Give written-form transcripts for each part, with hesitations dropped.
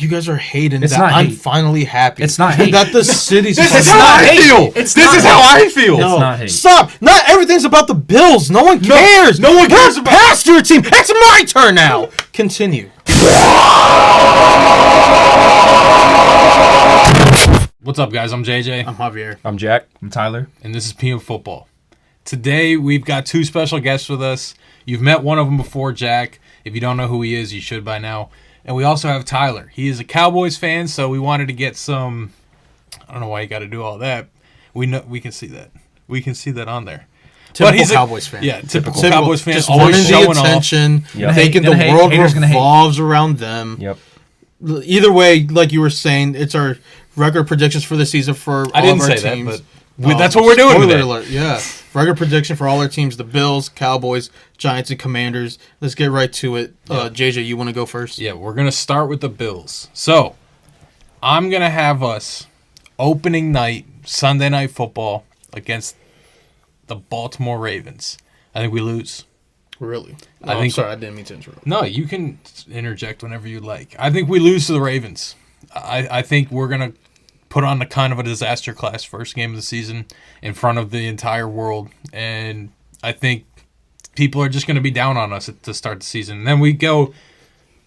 You guys are hating It's that not I'm hate. finally happy. It's not hate. that the city's This is finally how I hate. feel. It's This not is how hate. I feel. No, not hate. stop. Not everything's about the Bills. No one cares. no one cares We're past your team. It's my turn now. Continue. What's up, guys? I'm JJ, I'm Javier. I'm Jack. I'm Tyler. and this is PM Football. Today, we've got two special guests with us. You've met one of them before, Jack. If you don't know who he is, you should by now. And we also have Tyler. He is a Cowboys fan, so we wanted to get some... I don't know why you got to do all that. We can see that. We can see that on there. Typical Cowboys fan. Yeah, typical Cowboys fan. Just Always wanting showing the off. attention, Yep. thinking the Gonna hate. world Haters gonna hate. revolves around them. Yep. Either way, like you were saying, it's our record predictions for the season for I all didn't of our say that, teams. but that's what we're doing Spoiler today. alert, yeah. Record prediction for all our teams, the Bills, Cowboys, Giants, and Commanders. Let's get right to it. JJ, you want to go first? Yeah, we're going to start with the Bills. So, I'm going to have us opening night, Sunday Night Football, against the Baltimore Ravens. I think we lose. Really? I I'm think- sorry, I didn't mean to interrupt. No, you can interject whenever you like. I think we lose to the Ravens. I think we're going to put on a kind of a disaster class first game of the season in front of the entire world. And I think people are just going to be down on us to start the season. And then we go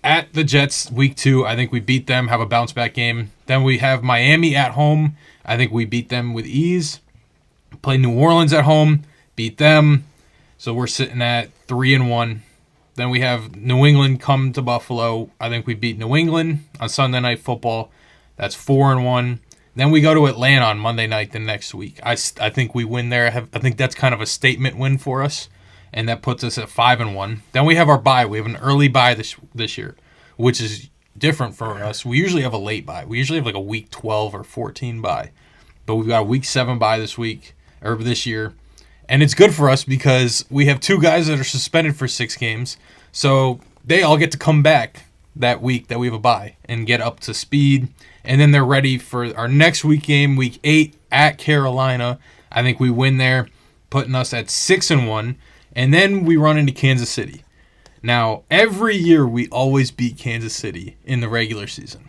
at the Jets week 2. I think we beat them, have a bounce back game. Then we have Miami at home. I think we beat them with ease. Play New Orleans at home, beat them. So we're sitting at 3-1. Then we have New England come to Buffalo. I think we beat New England on Sunday Night Football. That's 4-1. Then we go to Atlanta on Monday night the next week. I think we win there. I think that's kind of a statement win for us, and that puts us at 5-1. Then we have our bye. We have an early bye this year, which is different for us. We usually have a late bye. We usually have like a week 12 or 14 bye, but we've got a week 7 bye this year. And it's good for us because we have 2 guys that are suspended for 6 games. So they all get to come back that week that we have a bye and get up to speed. And then they're ready for our next week game, week 8 at Carolina. I think we win there, putting us at 6-1. And then we run into Kansas City. Now, every year we always beat Kansas City in the regular season.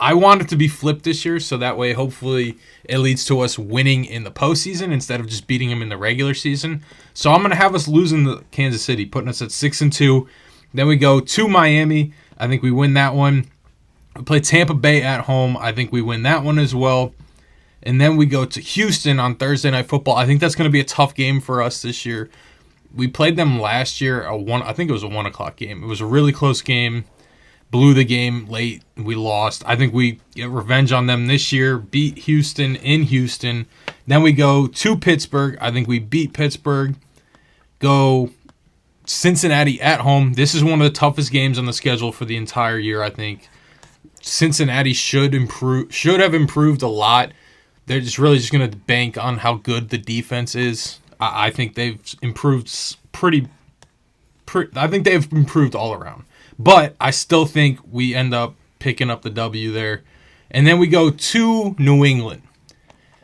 I want it to be flipped this year, so that way hopefully it leads to us winning in the postseason instead of just beating them in the regular season. So I'm going to have us losing to Kansas City, putting us at 6-2. Then we go to Miami. I think we win that one. We play Tampa Bay at home. I think we win that one as well. And then we go to Houston on Thursday Night Football. I think that's going to be a tough game for us this year. We played them last year. I think it was a 1 o'clock game. It was a really close game. Blew the game late. We lost. I think we get revenge on them this year. Beat Houston in Houston. Then we go to Pittsburgh. I think we beat Pittsburgh. Go Cincinnati at home. This is one of the toughest games on the schedule for the entire year, I think. Cincinnati should have improved a lot. They're just really just going to bank on how good the defense is. I think they've improved I think they've improved all around. But I still think we end up picking up the W there. And then we go to New England.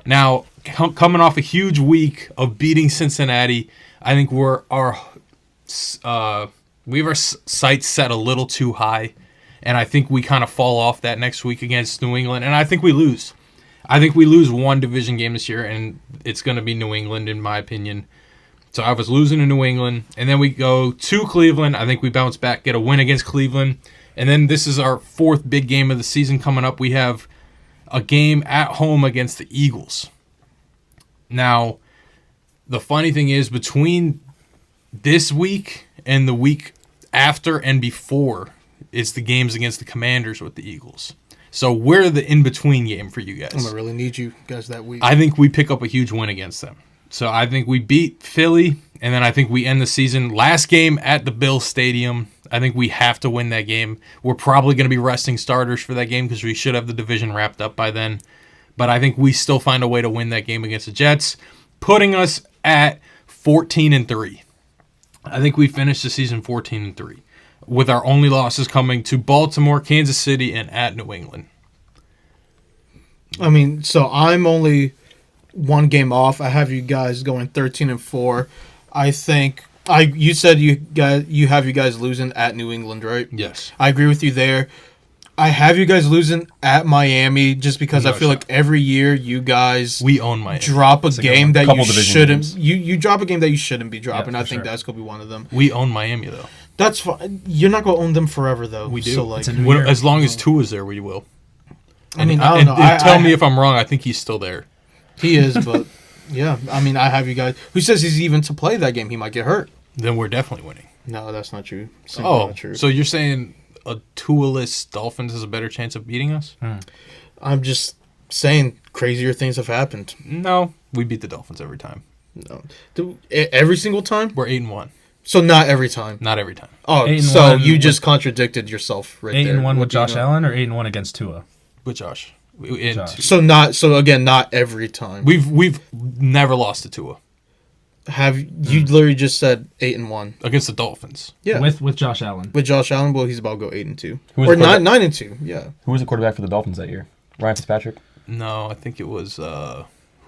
Now, coming off a huge week of beating Cincinnati, I think we have our sights set a little too high. And I think we kind of fall off that next week against New England. And I think we lose. I think we lose one division game this year, and it's going to be New England, in my opinion. So I was losing to New England. And then we go to Cleveland. I think we bounce back, get a win against Cleveland. And then this is our 4th big game of the season coming up. We have a game at home against the Eagles. Now, the funny thing is, between this week and the week after and before, it's the games against the Commanders with the Eagles. So we're the in-between game for you guys. I'm going to really need you guys that week. I think we pick up a huge win against them. So I think we beat Philly, and then I think we end the season. Last game at the Bills Stadium. I think we have to win that game. We're probably going to be resting starters for that game because we should have the division wrapped up by then. But I think we still find a way to win that game against the Jets, putting us at 14-3. I think we finished the season 14-3. With our only losses coming to Baltimore, Kansas City, and at New England. I mean, so I'm only 1 game off. I have you guys going 13-4. I think you said you have you guys losing at New England, right? Yes. I agree with you there. I have you guys losing at Miami just because No I feel shot. like every year you guys We own Miami. drop a That's a good game one. that Couple you division shouldn't. games. You drop a game that you shouldn't be dropping. Yeah, I for think sure. that's gonna be one of them. We own Miami though. That's fine. You're not gonna own them forever though. We do. So like, It's a new year. As long as Tua's there, we will. I mean, I don't And know. tell me if I'm wrong. I think he's still there. he is, but yeah. I mean, I have you guys. Who says he's even to play that game? He might get hurt. Then we're definitely winning. No, that's not true. Simply Oh, not true. so you're saying a Tua-less Dolphins has a better chance of beating us? I'm just saying crazier things have happened. No, we beat the Dolphins every time. No, every single time. We're 8-1. So not every time. Not every time. Oh, 8-1 so you just contradicted yourself right there. 8-1 What with do you Josh know? Allen or 8-1 against Tua? With Josh. Josh. So again, not every time. We've never lost to Tua Have you literally just said 8-1? against the Dolphins. Yeah. With Josh Allen. With Josh Allen, well, he's about to go 8-2 Who was or the quarterback? 9-2. Yeah. Who was the quarterback for the Dolphins that year? Ryan Fitzpatrick? No, I think it was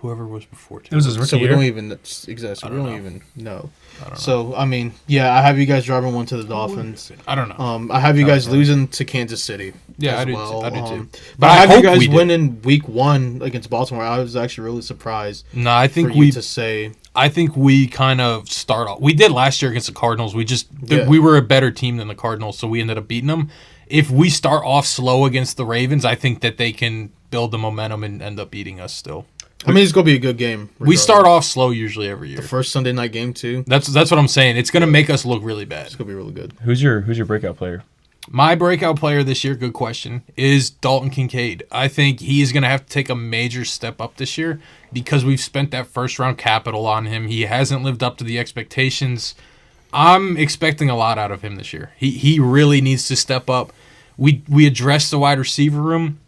whoever was before Tua. It was his rookie So we year. don't even exist. I We don't don't know. even know. I don't know. So I mean, yeah, I have you guys dropping one to the Dolphins. I don't know. I have you guys Okay. losing to Kansas City. Yeah, as I do. well. I do too. But I have hope you guys we do. winning Week 1 against Baltimore. I was actually really surprised No, I for think you we. to say. I think we kind of start off. We did last year against the Cardinals. Yeah. We were a better team than the Cardinals, so we ended up beating them. If we start off slow against the Ravens, I think that they can build the momentum and end up beating us still. I mean, it's gonna be a good game. We start regardless. off slow usually every year. the first Sunday night game too. That's what I'm saying. It's going to make us look really bad. It's gonna be really good. Who's your breakout player? My breakout player this year, good question, is Dalton Kincaid. I think he is going to have to take a major step up this year because we've spent that first round capital on him. He hasn't lived up to the expectations. I'm expecting a lot out of him this year. He really needs to step up. We addressed the wide receiver room,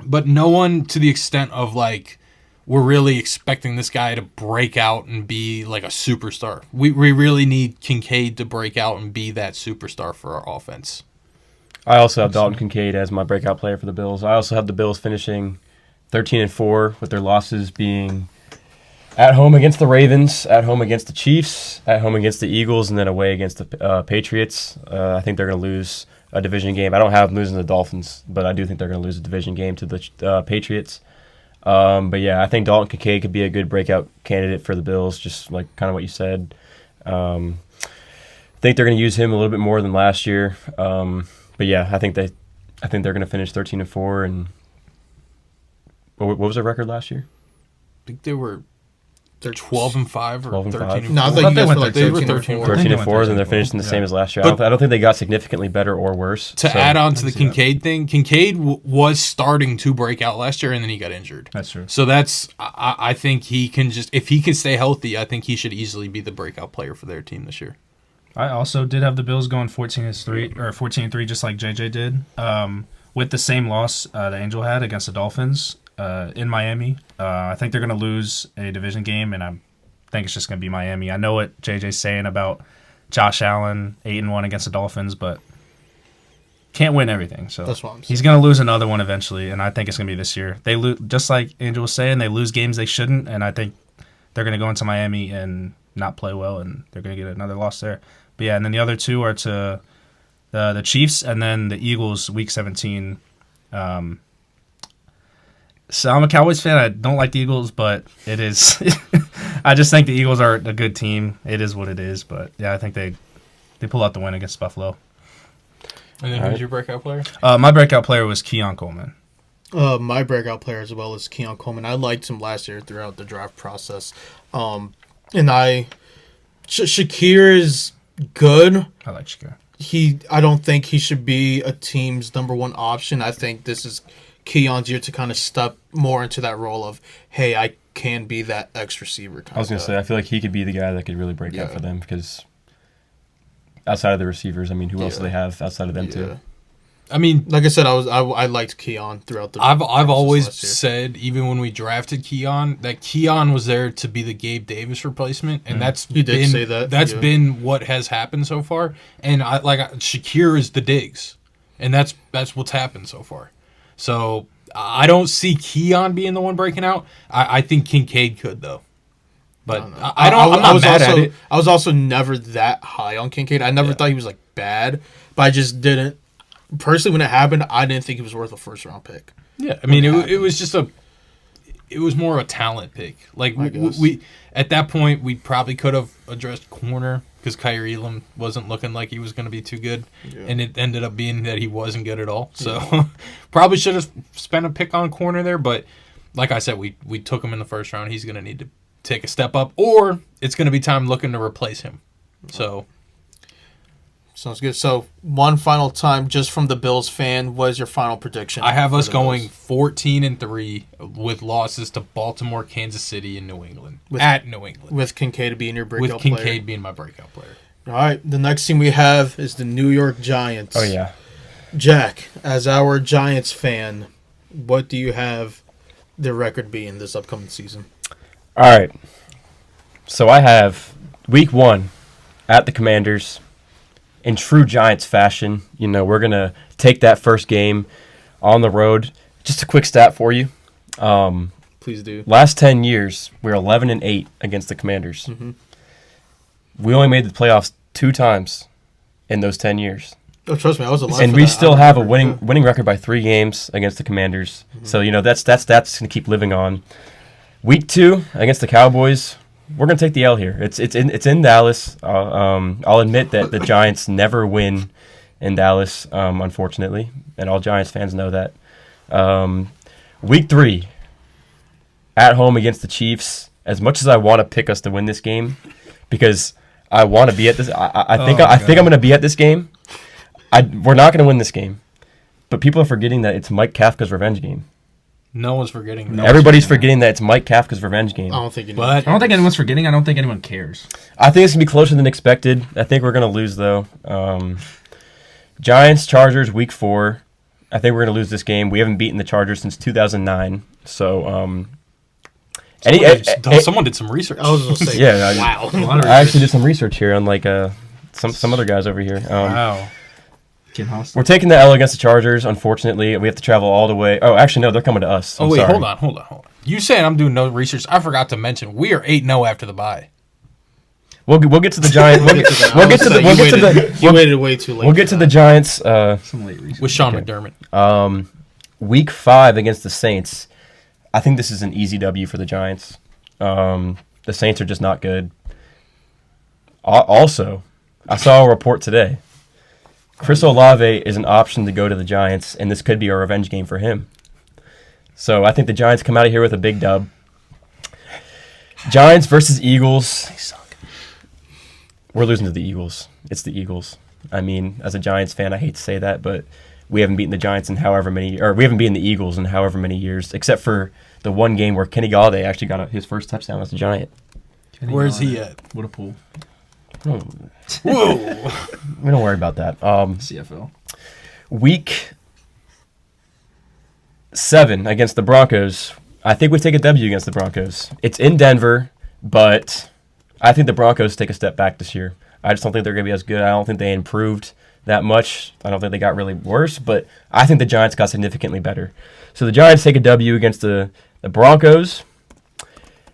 but no one to the extent of like we're really expecting this guy to break out and be like a superstar. We really need Kincaid to break out and be that superstar for our offense. I also have Dalton Kincaid as my breakout player for the Bills. I also have the Bills finishing 13-4 with their losses being at home against the Ravens, at home against the Chiefs, at home against the Eagles, and then away against the Patriots. I think they're going to lose a division game. I don't have them losing to the Dolphins, but I do think they're going to lose a division game to the Patriots. But yeah, I think Dalton Kincaid could be a good breakout candidate for the Bills, just like kind of what you said. I think they're going to use him a little bit more than last year. But yeah, I think they're going to finish 13-4. And what was their record last year? I think they were They're 12-5 or 12-5. 13-4. No, I I thought thought you they guys went were like 13 13 or or 14. 14. 13 they and went 4, then they're 13-4. finishing the same Yeah. as last year. But- I don't think they got significantly better or worse. To So- add on to the I see that. Kincaid thing, Kincaid was starting to break out last year and then he got injured. That's true. So I think he can just, if he can stay healthy, I think he should easily be the breakout player for their team this year. I also did have the Bills going 14-3 or 14-3, just like JJ did, with the same loss the Angel had against the Dolphins in Miami. I think they're going to lose a division game, and I think it's just going to be Miami. I know what JJ's saying about Josh Allen 8-1 against the Dolphins, but can't win everything. So That's what I'm saying. he's going to lose another one eventually, and I think it's going to be this year. They lose, just like Angel was saying, they lose games they shouldn't, and I think they're going to go into Miami and not play well, and they're going to get another loss there. But yeah, and then the other two are to the Chiefs and then the Eagles Week 17. So I'm a Cowboys fan. I don't like the Eagles, but it is. I just think the Eagles are a good team. It is what it is. But yeah, I think they pull out the win against Buffalo. And then All who's right. your breakout player? My breakout player was Keon Coleman. My breakout player as well is Keon Coleman. I liked him last year throughout the draft process. And Shakir is good. I like Shakira. I don't think he should be a team's number one option. I think this is Keon's year to kind of step more into that role of, hey, I can be that X receiver. I was going to say, I feel like he could be the guy that could really break out Yeah. for them because outside of the receivers, I mean, who else do Yeah. they have outside of them too? I mean, Like I said, I liked Keon throughout the. I've process always last year. said, even when we drafted Keon, that Keon was there to be the Gabe Davis replacement, and that's You did been, say that, That's yeah. been what has happened so far. And Shakir is the Diggs, and that's what's happened so far. So I don't see Keon being the one breaking out. I think Kincaid could though, but I'm not was mad also, at it. I was also never that high on Kincaid. I never thought he was like bad, but I just didn't. personally, when it happened, I didn't think he was worth a first-round pick. Yeah, I mean, it was just it was more a talent pick. Like we at that point, we probably could have addressed corner because Kyrie Elam wasn't looking like he was going to be too good, and it ended up being that he wasn't good at all. So probably should have spent a pick on corner there. But like I said, we took him in the first round. He's going to need to take a step up, or it's going to be time looking to replace him. So. Sounds good. So, one final time, just from the Bills fan, what is your final prediction? I have us going Bills? 14-3 with losses to Baltimore, Kansas City, and New England. With New England. With Kincaid being your breakout With player. Kincaid being my breakout player. All right. The next team we have is the New York Giants. Oh, yeah. Jack, as our Giants fan, what do you have their record be in this upcoming season? All right. So I have week 1 at the Commanders. In true Giants fashion, we're going to take that first game on the road. Just a quick stat for you. Please do. Last 10 years, we're 11-8 against the Commanders. Mm-hmm. We only made the playoffs 2 times in those 10 years. Oh, trust me, I was alive. And for we that. still have a winning record by 3 games against the Commanders. Mm-hmm. So, that's going to keep living on. Week 2 against the Cowboys, we're going to take the L here. It's in Dallas. I'll admit that the Giants never win in Dallas, unfortunately, and all Giants fans know that. Week 3, at home against the Chiefs. As much as I want to pick us to win this game, because I want to be at this, I think I'm going to be at this game. We're not going to win this game, but people are forgetting that it's Mike Kafka's revenge game. No one's forgetting that. Everybody's forgetting that it's Mike Kafka's revenge game. I don't think I don't think anyone's forgetting. I don't think anyone cares. I think it's going to be closer than expected. I think we're going to lose, though. Giants, Chargers, week 4. I think we're going to lose this game. We haven't beaten the Chargers since 2009. So, someone did some research. I was going to say, yeah, wow. I actually did some research here on some other guys over here. Wow. We're taking the L against the Chargers. Unfortunately, we have to travel all the way. Oh, actually, no, they're coming to us. Oh, wait, hold on. You saying I'm doing no research? I forgot to mention we are 8-0 after the bye. We'll get to the Giants. You waited way too late. We'll get to the Giants. Some late research. With Sean McDermott. Week 5 against the Saints. I think this is an easy W for the Giants. The Saints are just not good. Also, I saw a report today. Chris Olave is an option to go to the Giants, and this could be a revenge game for him. So I think the Giants come out of here with a big dub. Giants versus Eagles. They suck. We're losing to the Eagles. It's the Eagles. I mean, as a Giants fan, I hate to say that, but we haven't beaten the Giants in we haven't beaten the Eagles in however many years, except for the one game where Kenny Galladay actually got his first touchdown as a Giant. Where's he at? What a pool. Whoa. We don't worry about that. CFL. Week 7 against the Broncos. I think we take a W against the Broncos. It's in Denver, but I think the Broncos take a step back this year. I just don't think they're going to be as good. I don't think they improved that much. I don't think they got really worse, but I think the Giants got significantly better. So the Giants take a W against the Broncos.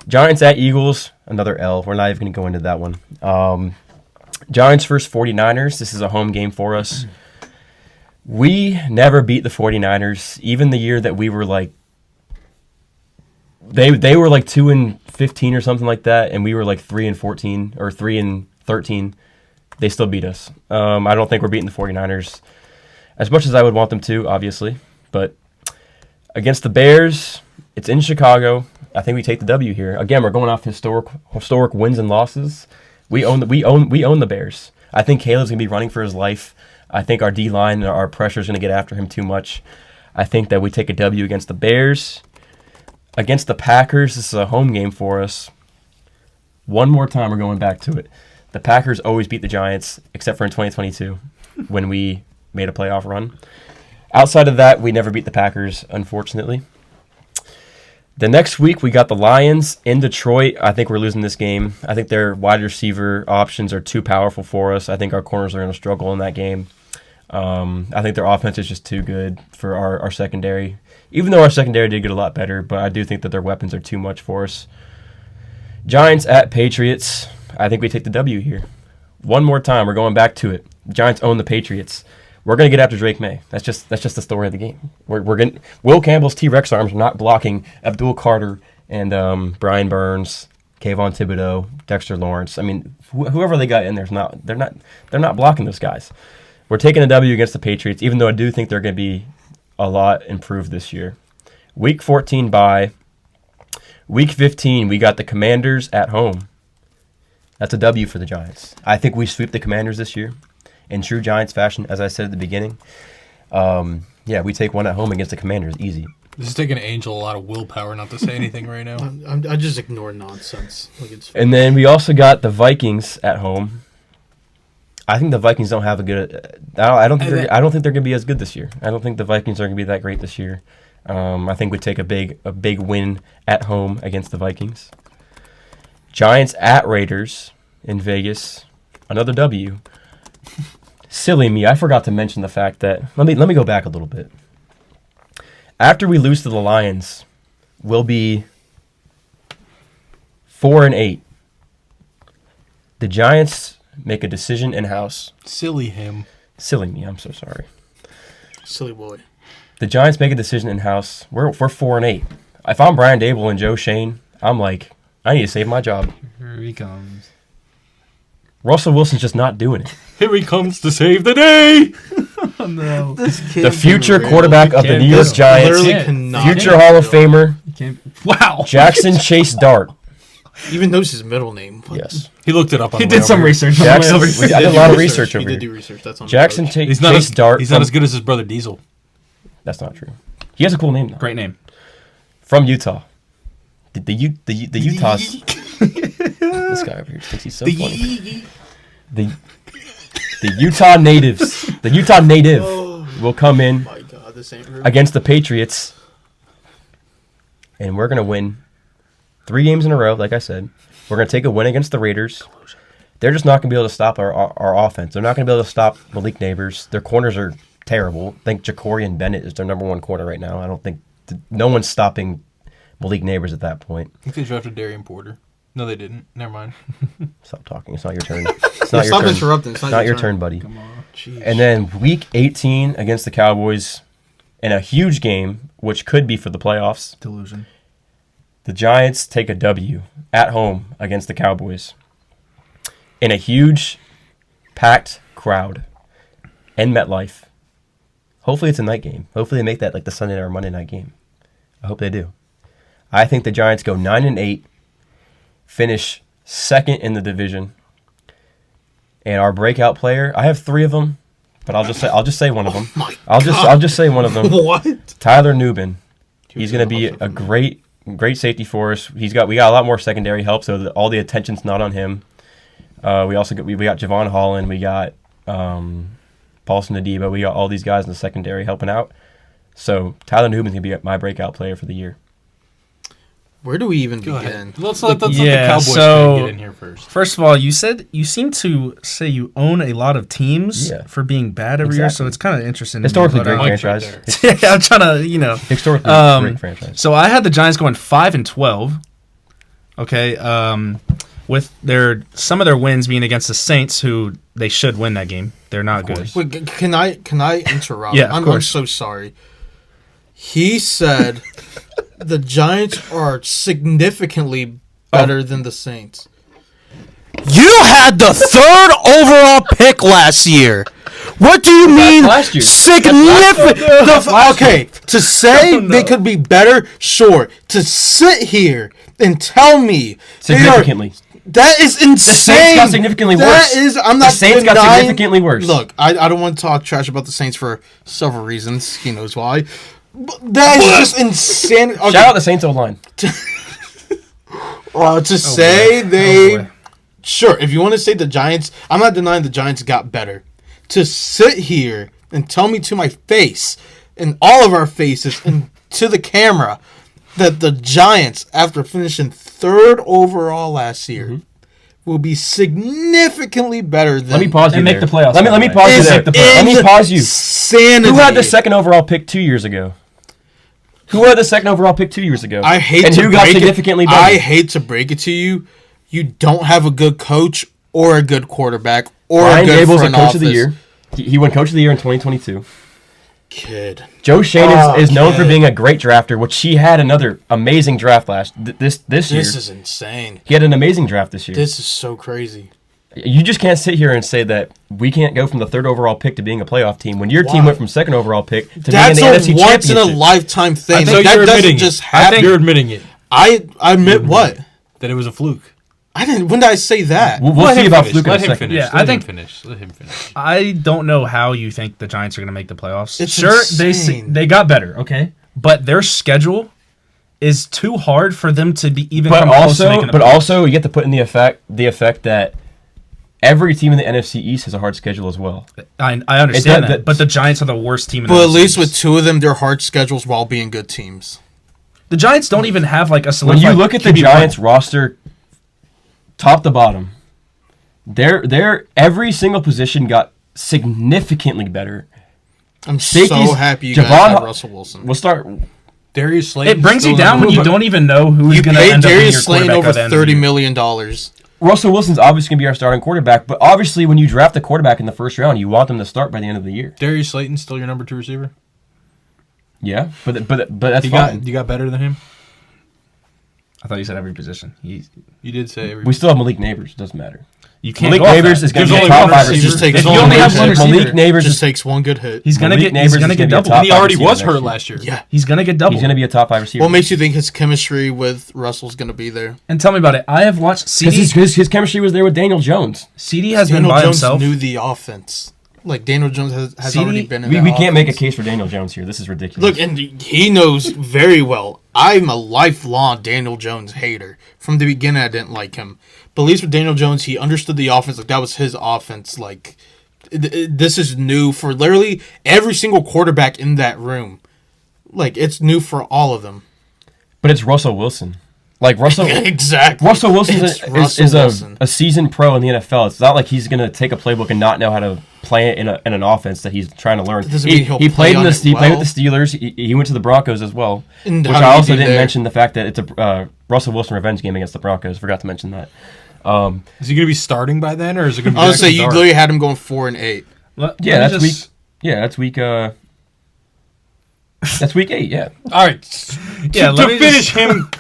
Giants at Eagles, another L. We're not even going to go into that one. Giants versus 49ers. This is a home game for us. We never beat the 49ers, even the year that we were like, they were like 2-15 or something like that, and we were like 3-14 or 3-13. They still beat us. I don't think we're beating the 49ers as much as I would want them to, obviously. But against the Bears, it's in Chicago. I think we take the W here. Again, we're going off historic wins and losses. We own the Bears. I think Caleb's gonna be running for his life. I think our D-line, our pressure is gonna get after him too much. I think that we take a W against the Bears. Against the Packers, this is a home game for us. One more time, we're going back to it. The Packers always beat the Giants, except for in 2022, when we made a playoff run. Outside of that, we never beat the Packers, unfortunately. The next week, we got the Lions in Detroit. I think we're losing this game. I think their wide receiver options are too powerful for us. I think our corners are going to struggle in that game. I think their offense is just too good for our secondary. Even though our secondary did get a lot better, but I do think that their weapons are too much for us. Giants at Patriots. I think we take the W here. One more time, we're going back to it. Giants own the Patriots. we're going to get after Drake May. That's just the story of the game. We're going Will Campbell's T-Rex arms are not blocking Abdul Carter and Brian Burns, Kayvon Thibodeau, Dexter Lawrence. I mean, whoever they got in there's not they're not blocking those guys. We're taking a W against the Patriots, even though I do think they're going to be a lot improved this year. Week 14 bye. Week 15 we got the Commanders at home. That's a W for the Giants. I think we sweep the Commanders this year in true Giants fashion, as I said at the beginning. We take one at home against the Commanders, easy. This is taking Angel a lot of willpower not to say anything right now. I just ignore nonsense. And then we also got the Vikings at home. I think the Vikings don't have a good. I don't think they're going to be as good this year. I don't think the Vikings are going to be that great this year. I think we take a big win at home against the Vikings. Giants at Raiders in Vegas, another W. Silly me, I forgot to mention the fact that let me go back a little bit. After we lose to the Lions, we'll be 4-8. The Giants make a decision in-house. Silly him. Silly me, I'm so sorry. Silly boy. The Giants make a decision in-house. We're 4-8. If I'm Brian Dable and Joe Shane, I'm like, I need to save my job. Here he comes. Russell Wilson's just not doing it. Here he comes to save the day. Oh, no. The future quarterback of the New York Giants, future Hall of Famer, Wow. Jackson Chase Dart. Even knows his middle name. Yes. He looked it up on He the way did some over here. research. Jackson, I did a lot of research He over did here. do research. That's on Jackson He's not Chase Dart. He's not as good as his brother Diesel. That's not true. He has a cool name though. Great name. From Utah. The Utahs. This guy over here thinks he's so funny. The Utah natives. The Utah native will come in My God, this ain't real. against the Patriots, and we're gonna win 3 games in a row. Like I said, we're gonna take a win against the Raiders. They're just not gonna be able to stop our offense. They're not gonna be able to stop Malik Neighbors. Their corners are terrible. I think Jacorian Bennett is their number 1 corner right now. I don't think no one's stopping Malik Neighbors at that point. I think they drafted Darian Porter. No, they didn't. Never mind. Stop talking. It's not your turn. It's not your Stop turn. interrupting. It's Not your turn, buddy. Come on. Jeez. And then week 18 against the Cowboys in a huge game, which could be for the playoffs. Delusion. The Giants take a W at home against the Cowboys in a huge, packed crowd in MetLife. Hopefully it's a night game. Hopefully they make that like the Sunday or Monday night game. I hope they do. I think the Giants go 9-8, finish second in the division. And our breakout player, I have 3 of them, but I'll just say one of them. I'll just say one of them. What? Tyler Nubin. He's going to be a great safety for us. We got a lot more secondary help, so all the attention's not on him. We also got Javon Holland. We got Paulson Adebo. We got all these guys in the secondary helping out. So Tyler Nubin's going to be my breakout player for the year. Where do we even Go begin? ahead. Let's let the Yeah, Cowboys so- fan get in here first. First of all, you seem to say you own a lot of teams for being bad every year, so Exactly. it's kind of interesting. Historically to me, great but, franchise. yeah, I'm trying to, Historically great franchise. So I had the Giants going 5-12. Okay, with some of their wins being against the Saints, who they should win that game. They're not good. Wait, can I interrupt? Yeah, of I'm course. so sorry. He said the Giants are significantly better than the Saints. You had the 3rd overall pick last year. What do you mean last year. significant? Okay, to say Oh, no. they could be better, sure. To sit here and tell me they are- Significantly. that is insane. Saints got significantly worse. That is, I'm not The Saints got denying- significantly worse. Look, I don't want to talk trash about the Saints for several reasons. He knows why. But that is just insane. Okay, Shout out the Saints O-line. to say they... boy. Sure, if you want to say the Giants, I'm not denying the Giants got better. To sit here and tell me to my face, in all of our faces, and to the camera, that the Giants, after finishing 3rd overall last year, will be significantly better than... Let me pause you And there. make the playoffs, Let by me the way. pause you Is there. Let me pause you. Insanity. Who had the 2nd overall pick 2 years ago? Who had the 2nd overall pick 2 years ago? I hate and to who got break significantly it. better? I hate to break it to you. You don't have a good coach or a good quarterback or Brian a good Dable's a front coach office. of the year. He won Coach of the Year in 2022. Kid. Joe Shane is known for kid. being a great drafter, which he had another amazing draft this year. This is insane. He had an amazing draft this year. This is so crazy. You just can't sit here and say that we can't go from the 3rd overall pick to being a playoff team when your team went from 2nd overall pick to That's being in the a NFC once in a Championship. lifetime thing. I think Like, that you're doesn't admitting just it. happen. You're admitting it. I admit what? That it was a fluke. I didn't. When did I say that? We'll Let see him about finish. Fluke in a Let him second. finish. Yeah, I Let think- him finish. Let him finish. I don't know how you think the Giants are going to make the playoffs. It's sure, insane. they got better, okay, but their schedule is too hard for them to be even. But come close to making the playoffs. also, you get to put in the effect that every team in the NFC East has a hard schedule as well. I understand It- that, but the Giants are the worst team in the But at NFC least with East. 2 of them, they're hard schedules while being good teams. The Giants don't even have like a When solidified. you look at the QB1. Giants roster, top to bottom, their every single position got significantly better. I'm Safeties, so happy you Javon- guys have Russell Wilson. We'll start. Darius Slayton. it brings you still down when number you one. don't even know who's You going to paid end up being your Darius Slayton quarterback over at the end of the $30 year. million. Russell Wilson's obviously going to be our starting quarterback, but obviously when you draft a quarterback in the first round, you want them to start by the end of the year. Darius Slayton still your number 2 receiver. Yeah, but that's You fine. got better than him. I thought you said every position. You did say every. We still have Malik Neighbors. Doesn't matter. You can't Malik go off Neighbors that. is going There's to be a only top one 5 receiver. Just takes If one you only good have hit. one receiver, Malik Neighbors Just is takes one good hit. He's gonna Malik get. He's Neighbors gonna is get gonna be a double. top he five already receiver was next hurt year. last year. Yeah. He's gonna get double. He's going to be a top 5 receiver. What makes you think his chemistry with Russell's going to be there? And tell me about it. I have watched CD. Because his chemistry was there with Daniel Jones. CD has been Daniel by Jones himself. knew the offense. Like, Daniel Jones has CD already been in We that can't make a offense. case for Daniel Jones here. This is ridiculous. Look, and he knows very well. I'm a lifelong Daniel Jones hater. From the beginning, I didn't like him. But at least with Daniel Jones, he understood the offense. Like, that was his offense. Like, this is new for literally every single quarterback in that room. Like, it's new for all of them. But it's Russell Wilson. Like, Russell Exactly. Wilson It's is Russell Wilson. a seasoned pro in the NFL. It's not like he's going to take a playbook and not know how to play it in an offense that he's trying to learn. That doesn't mean he'll He play played on it he played with well. the Steelers. He went to the Broncos as well. And Which how I did he also do didn't there? mention the fact that it's a Russell Wilson revenge game against the Broncos. Forgot to mention that. Is he going to be starting by then, or is it going to be? I would say Jackson you Dart? literally had him going 4-8. Yeah, that's week. Yeah, that's week. That's week 8. Yeah. All right. Yeah, To let me finish him.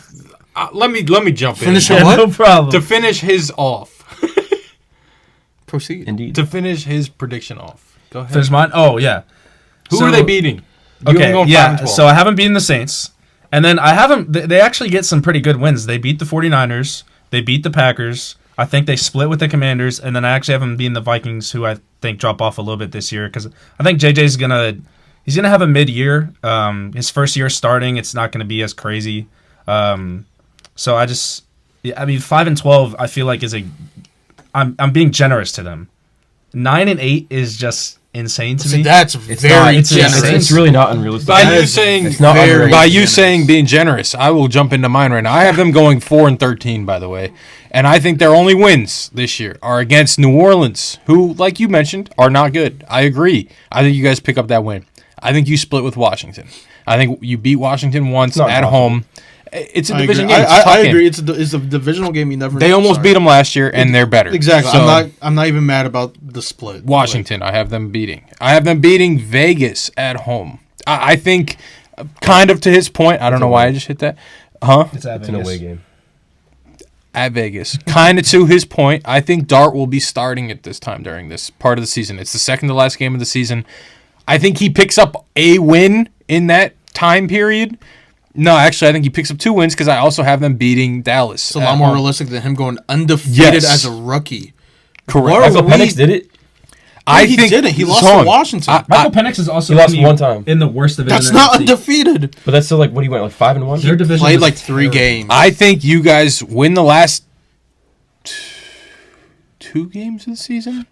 Let me jump Finish in. him what? No problem. To finish his off. Proceed. Indeed. To finish his prediction off. Go ahead. Finish mine. Oh yeah. Who So- are they beating? You Okay, only going 5 yeah. and 12. So I haven't beaten the Saints, and then I haven't. They actually get some pretty good wins. They beat the 49ers. They beat the Packers. I think they split with the Commanders, and then I actually haven't beaten the Vikings, who I think drop off a little bit this year because I think JJ's he's gonna have a mid-year. His first year starting, it's not gonna be as crazy. So I mean, 5 and 12, I feel like I'm being generous to them. 9 and 8 is just insane to See, me. that's very it's generous. insane. It's really not unrealistic. By That you is- saying it's not very unrealistic. by you generous. saying being generous, I will jump into mine right now. I have them going 4 and 13, by the way, and I think their only wins this year are against New Orleans, who, like you mentioned, are not good. I agree. I think you guys pick up that win. I think you split with Washington. I think you beat Washington once Not at possible. home. It's a I division agree. game. It's a tough I game. agree. It's a divisional game. You never. They know. almost Sorry. beat them last year, and they're better. Exactly. So, I'm not even mad about the split. Washington, I have them beating. I have them beating Vegas at home. I think, kind of to his point, I don't know why I just hit that. Huh? It's at It's an Vegas. away game. At Vegas. Kind of to his point, I think Dart will be starting at this time during this part of the season. It's the second to last game of the season. I think he picks up a win in that time period. No, actually, I think he picks up 2 wins because I also have them beating Dallas. It's a lot more realistic than him going undefeated Yes. as a rookie. Correct. What Michael we- Penix did it. I he think didn't. He lost Hold to on. Washington. Michael Penix is also He lost in the, one time. in the worst division. That's in the not NFC. undefeated. But that's still like, what he went, like 5 and 1? Their division Played was like 3 terrible. games. I think you guys win the last 2 games of the season.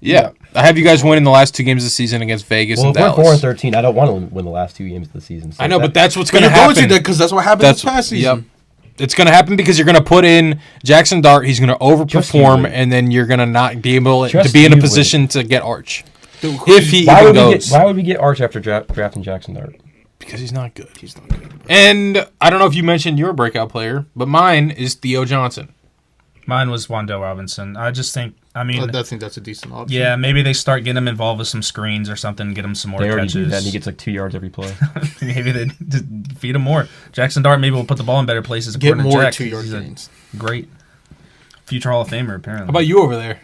Yeah. I have you guys winning the last 2 games of the season against Vegas Well, and if we're Dallas. 4 and 13, I don't want to win the last 2 games of the season. So I know, but that's what's But going to you're going happen. to that because that's what happened this past season. Yep. It's going to happen because you're going to put in Jackson Dart. He's going to Just overperform, you. and then you're going to not be able to Just be in a you. position to get Arch. Dude, If he why even would, goes. why would we get Arch after drafting Jackson Dart? Because he's not good. he's not good. And I don't know if you mentioned your breakout player, but mine is Theo Johnson. Mine was Wandale Robinson. I just think I mean, I think that's a decent option. yeah, maybe they start getting him involved with some screens or something, get him some more They already catches. do that. And he gets like 2 yards every play. Maybe they just feed him more. Jackson Dart maybe will put the ball in better places. Get according to more Jack. 2-yard He's a gains. Great future Hall of Famer, apparently. How about you over there?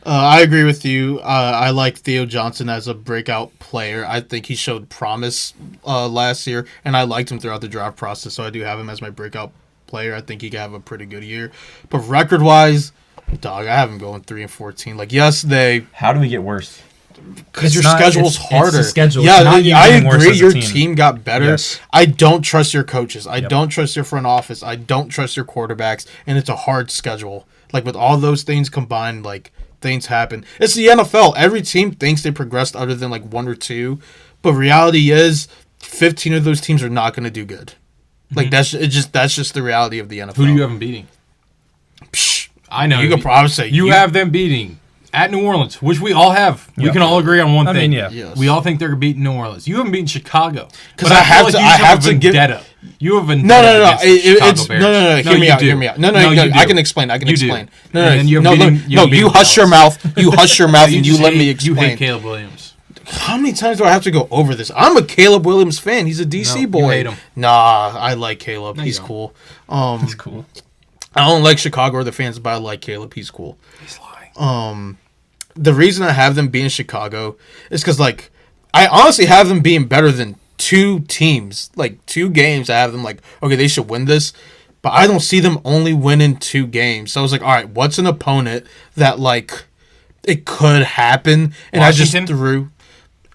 I agree with you. I like Theo Johnson as a breakout player. I think he showed promise last year, and I liked him throughout the draft process, so I do have him as my breakout player. I think he could have a pretty good year. But record-wise, dog, I have him going 3-14. Like, yes, How do we get worse? because your It's not- schedule's it's harder. the schedule. Yeah, It's not you I getting worse agree. as a Your team. team got better. Yes. I don't trust your coaches. I Yep. don't trust your front office. I don't trust your quarterbacks, and it's a hard schedule. Like, with all those things combined, like, things happen. It's the NFL. Every team thinks they progressed other than like 1 or 2, but reality is 15 of those teams are not going to do good. Like, that's just the reality of the NFL. Who do you have them beating? Psh, I know. you could probably say You have them beating at New Orleans, which we all have. We Yeah. can all agree on one I thing. mean, yeah. Yes. We all think they're beating New Orleans. You haven't beaten Chicago. 'Cause But I feel have like to- you I should have to give- vendetta. You have a No, vendetta no, no. against the Chicago It's Bears. no. Hear me you out. do. Hear me out. No, you do. I can explain. I can You do. explain. And then No, you're no, beating- no. you're You hush your Dallas. mouth. You hush your mouth, and you just let me hate- You hate explain. Caleb Williams. How many times do I have to go over this? I'm a Caleb Williams fan. He's a DC No, you boy. hate him. Nah, I like Caleb. No, you He's don't. cool. It's cool. I don't like Chicago or the fans, but I like Caleb. He's cool. He's lying. The reason I have them being Chicago is because, like, I honestly have them being better than 2 teams. Like, 2 games, I have them like, okay, they should win this. But I don't see them only winning 2 games. So I was like, all right, what's an opponent that, like, it could happen? And I just Washington? threw.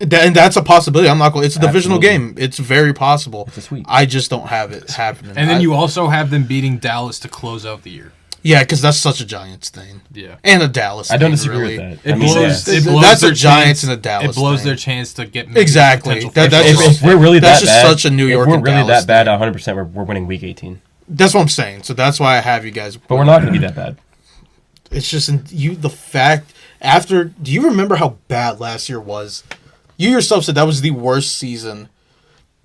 And that's a possibility. I'm not going. It's a divisional Absolutely. game. It's very possible. It's a sweep. I just don't have it happening. And then you also have them beating Dallas to close out the year. yeah, because that's such a Giants thing. Yeah. And a Dallas. I don't thing, disagree really. with that. It I mean, blows. yeah. It blows That's their a Giants chance, and a Dallas It blows thing. their chance to get Exactly. potential That's first just- round. If we're really That's that just bad, such a New York if we're and really Dallas that bad, thing. 100%, we're winning Week 18. That's what I'm saying. So that's why I have you guys. But we're not going to be that bad. It's just the fact after. Do you remember how bad last year was? You yourself said that was the worst season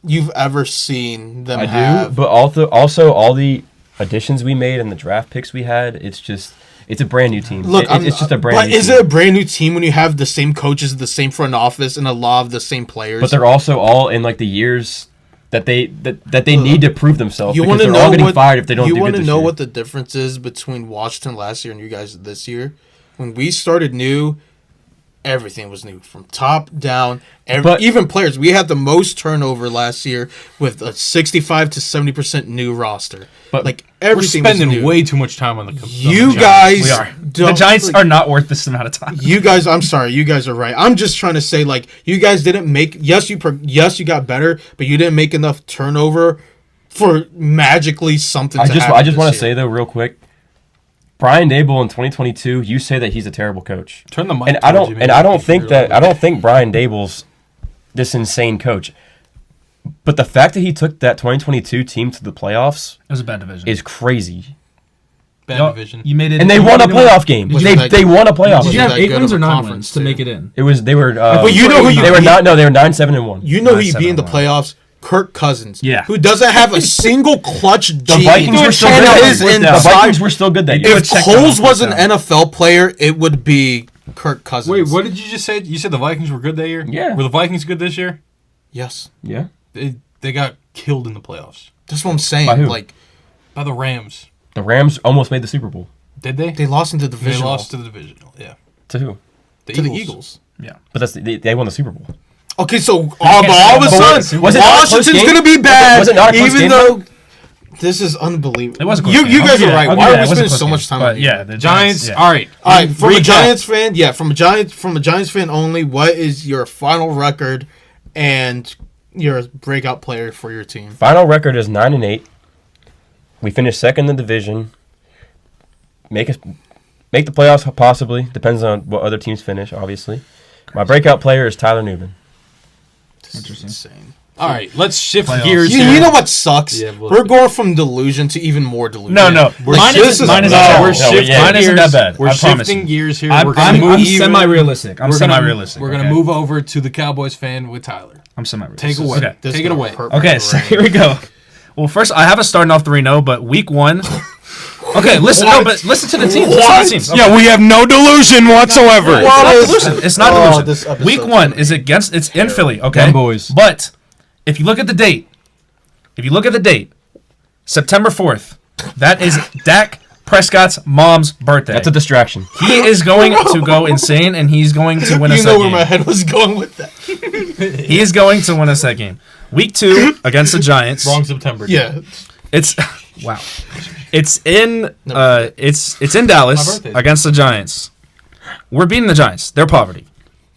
you've ever seen them I have. do, but also all the additions we made and the draft picks we had, it's a brand new team. Look, it's just a brand But new is team. it a brand new team when you have the same coaches, the same front office, and a lot of the same players? But they're also all in like the years that they need to prove themselves. You because want to they're know all getting what fired if they don't you do want good to this know year. what the difference is between Washington last year and you guys this year? When we started new, everything was new from top down. But- Even players, we had the most turnover last year with a 65 to 70% new roster. But like We're everything was spending new. way too much time on the. You guys, We are. The don't- Giants like, are not worth this amount of time. You guys, I'm sorry. You guys are right. I'm just trying to say, like, you guys didn't make. Yes, you got better, but you didn't make enough turnover for magically something. I to just happen want to this say year. though, real quick, Brian Dable in 2022, you say that he's a terrible coach, Turn the mic. and I towards don't you, and I don't maybe, think if you're that I don't think Brian Dable's this insane coach. But the fact that he took that 2022 team to the playoffs It was a bad division. is crazy, bad Y'all- division. You made it, and they you won a made it- playoff game. Was They that- they won a playoff Did you Wasn't game. have that 8 good wins of or a 9 conference, wins to too. make it in? They were. But you know who you they were beat? not. No, they were 9-7-1. You know who you 9-7 beat in the one. playoffs? Kirk Cousins. Yeah. Who doesn't have a single clutch The gene. Vikings were still And good. that his year. The inside- Vikings were still good that year. If check down, Coles check was an down. NFL player, it would be Kirk Cousins. Wait, what did you just say? You said the Vikings were good that year. Yeah. Were the Vikings good this year? Yes. Yeah. They got killed in the playoffs That's what I'm saying. By who? Like, by the Rams. The Rams almost made the Super Bowl. Did they? they lost into the They division. lost to the divisional. Yeah. To who? to the Eagles. Yeah. But they won the Super Bowl. Okay, so can't all of a say sudden, that. Was it not a close Washington's game? going to be bad. Was it not a close even game, though this is unbelievable. It was a close you game. you guys I'll are give right. I'll Why give are that. we It was a spending close so game. much time But on these? yeah, the Giants. yeah. All right. All right, from a Recap. Giants fan, from a Giants fan only, what is your final record and your breakout player for your team? Final record is 9-8. We finished second in the division. Make the playoffs possibly. Depends on what other teams finish, obviously. My breakout player is Tyler Newman. This is Interesting. insane. All right. Let's shift Playoffs. gears You, here. you know what sucks? Yeah, we'll We're see. going from delusion to even more delusion. No, no. We're Mine this isn't is- mine isn't no, that we're bad. shifting yeah. Mine isn't that gears. bad. We're I promise shifting you. gears here. I'm, We're gonna I'm, move I'm even- semi-realistic. I'm We're gonna- semi-realistic. We're gonna okay? move over to the Cowboys fan with Tyler. I'm semi-realistic. Take away. Okay. This Take is it gonna away. hurt my Okay, so brain. here we go. Well, first, I have us starting off 3-0, but week 1, Okay, listen. No, but listen to the teams. Listen to the teams. Okay. Yeah, we have no delusion whatsoever. It's not delusion. It's not delusion. this episode's Week 1 is against. It's in Philly. Okay, Them boys. But if you look at the date, September 4th, that is Dak Prescott's mom's birthday. That's a distraction. He is going to go insane, and he's going to win us You that know where game. my head was going with that. He is going to win us that game. Week 2 against the Giants. Wrong September. Yeah. It's wow. It's in it's in Dallas birthday. against the Giants. We're beating the Giants. They're poverty.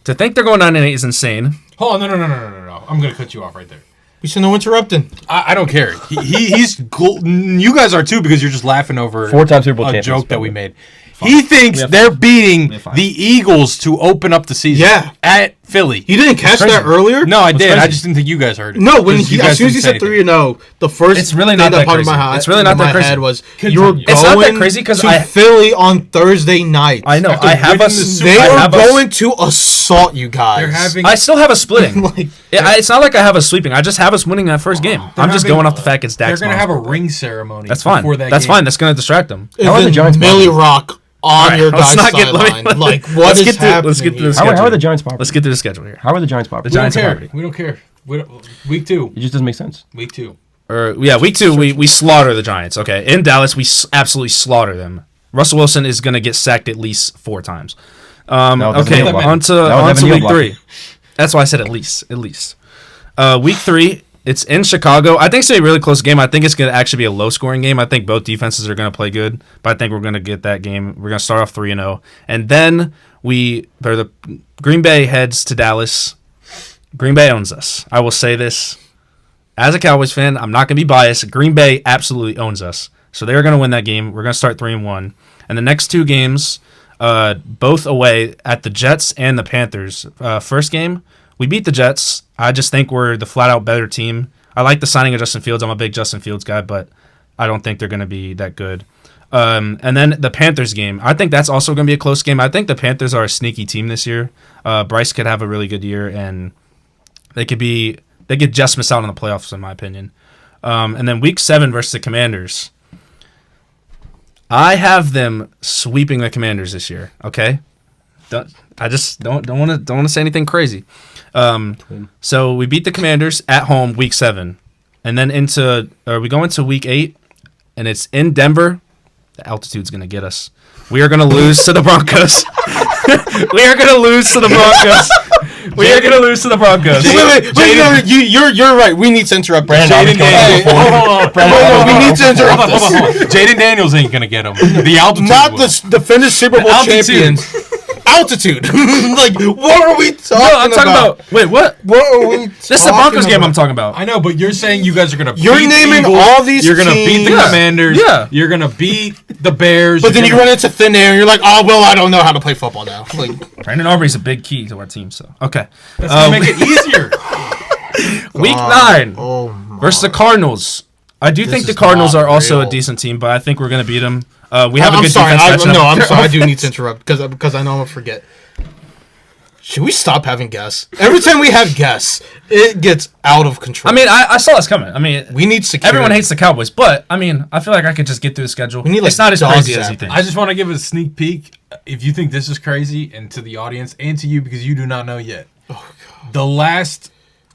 To think they're going 9-8 is insane. Hold on, no. I'm gonna cut you off right there. You should know interrupting. I don't care. He's cool. You guys are too because you're just laughing over 4-time Super Bowl a champions, joke that we probably. made. He thinks have they're five. beating We have five. the Eagles to open up the season. Yeah. At Philly. You didn't catch crazy. that earlier? No, I did. crazy? I just didn't think you guys heard it. No, when 'Cause you as guys soon as didn't he say said anything. 3-0, the first It's really thing not that popped in crazy. my It's really not in that my crazy. head was you were going It's not that crazy 'cause to I- Philly on Thursday night. I know. After I have winning us. the Super They I are have us- going to assault you guys. They're having. I still have us splitting. like It's not like I have us sweeping. I just have us winning that first game. I'm just having- going off the fact it's they're Dak's going to mom's have a birthday. ring ceremony. That's fine. Before that That's game. fine. That's going to distract them. and How are the then Giants Millie popular? Rock on All your right, let's guys' not get- let me- sideline. Like what let's is get to- happening? let's get to here? this. How are Schedule. the Giants popular? Let's get to the schedule here. How are the Giants popular? We don't Giants are care. poverty. We don't care. Week 2. It just doesn't make sense. Week 2. Week 2, we slaughter the Giants. Okay, in Dallas, we absolutely slaughter them. Russell Wilson is going to get sacked at least 4 times. No, Okay, Devin Neal on to Neal week blocked 3. That's why I said at least. Week 3, it's in Chicago. I think it's a really close game. I think it's going to actually be a low-scoring game. I think both defenses are going to play good, but I think we're going to get that game. We're going to start off 3-0, and then the Green Bay heads to Dallas. Green Bay owns us. I will say this. As a Cowboys fan, I'm not going to be biased. Green Bay absolutely owns us. So they're going to win that game. We're going to start 3-1. And the next 2 games, both away at the Jets and the Panthers. First game, we beat the Jets. I just think we're the flat-out better team. I like the signing of Justin Fields. I'm a big Justin Fields guy, but I don't think they're going to be that good. And then the Panthers game, I think that's also going to be a close game. I think the Panthers are a sneaky team this year. Bryce could have a really good year, and they could just miss out on the playoffs, in my opinion. And then week 7 versus the Commanders. I have them sweeping the Commanders this year. Okay, I just don't want to say anything crazy. So we beat the Commanders at home week 7, and then we go into week 8, and it's in Denver. The altitude's gonna get us. We are gonna lose to the Broncos. We are gonna lose to the Broncos. Wait, you're right. We need to interrupt Brandon. Jaden Daniels. Hold on, we need to interrupt this. Jaden Daniels ain't going to get him. The altitude Not will. the defending Super Bowl Altitude. champions. Altitude. Like, what are we talking No, I'm talking about. Wait, what? What are we This is the Broncos game I'm talking about. I know, but you're saying you guys are going to You're beat the naming Eagles, all these You're going to beat the teams. Commanders. Yeah. You're going to beat the Bears. But then you're you gonna- run into thin air and you're like, oh, well, I don't know how to play football now. Like, Brandon Aubrey's a big key to our team, so okay. That's going to make it easier. Week 9 oh, my. versus the Cardinals. I do think the is Cardinals not are also real. a decent team, but I think we're going to beat them. We have a I'm good sorry. defense. I'm sorry. I do need to interrupt because I know I'm going to forget. Should we stop having guests? Every time we have guests, it gets out of control. I mean, I saw this coming. I mean, we need security. everyone hates the Cowboys, but I mean, I feel like I could just get through the schedule. We need, like, it's not as dog crazy as you zapping. think. I just want to give it a sneak peek. If you think this is crazy, and to the audience and to you, because you do not know yet. Oh, God. The last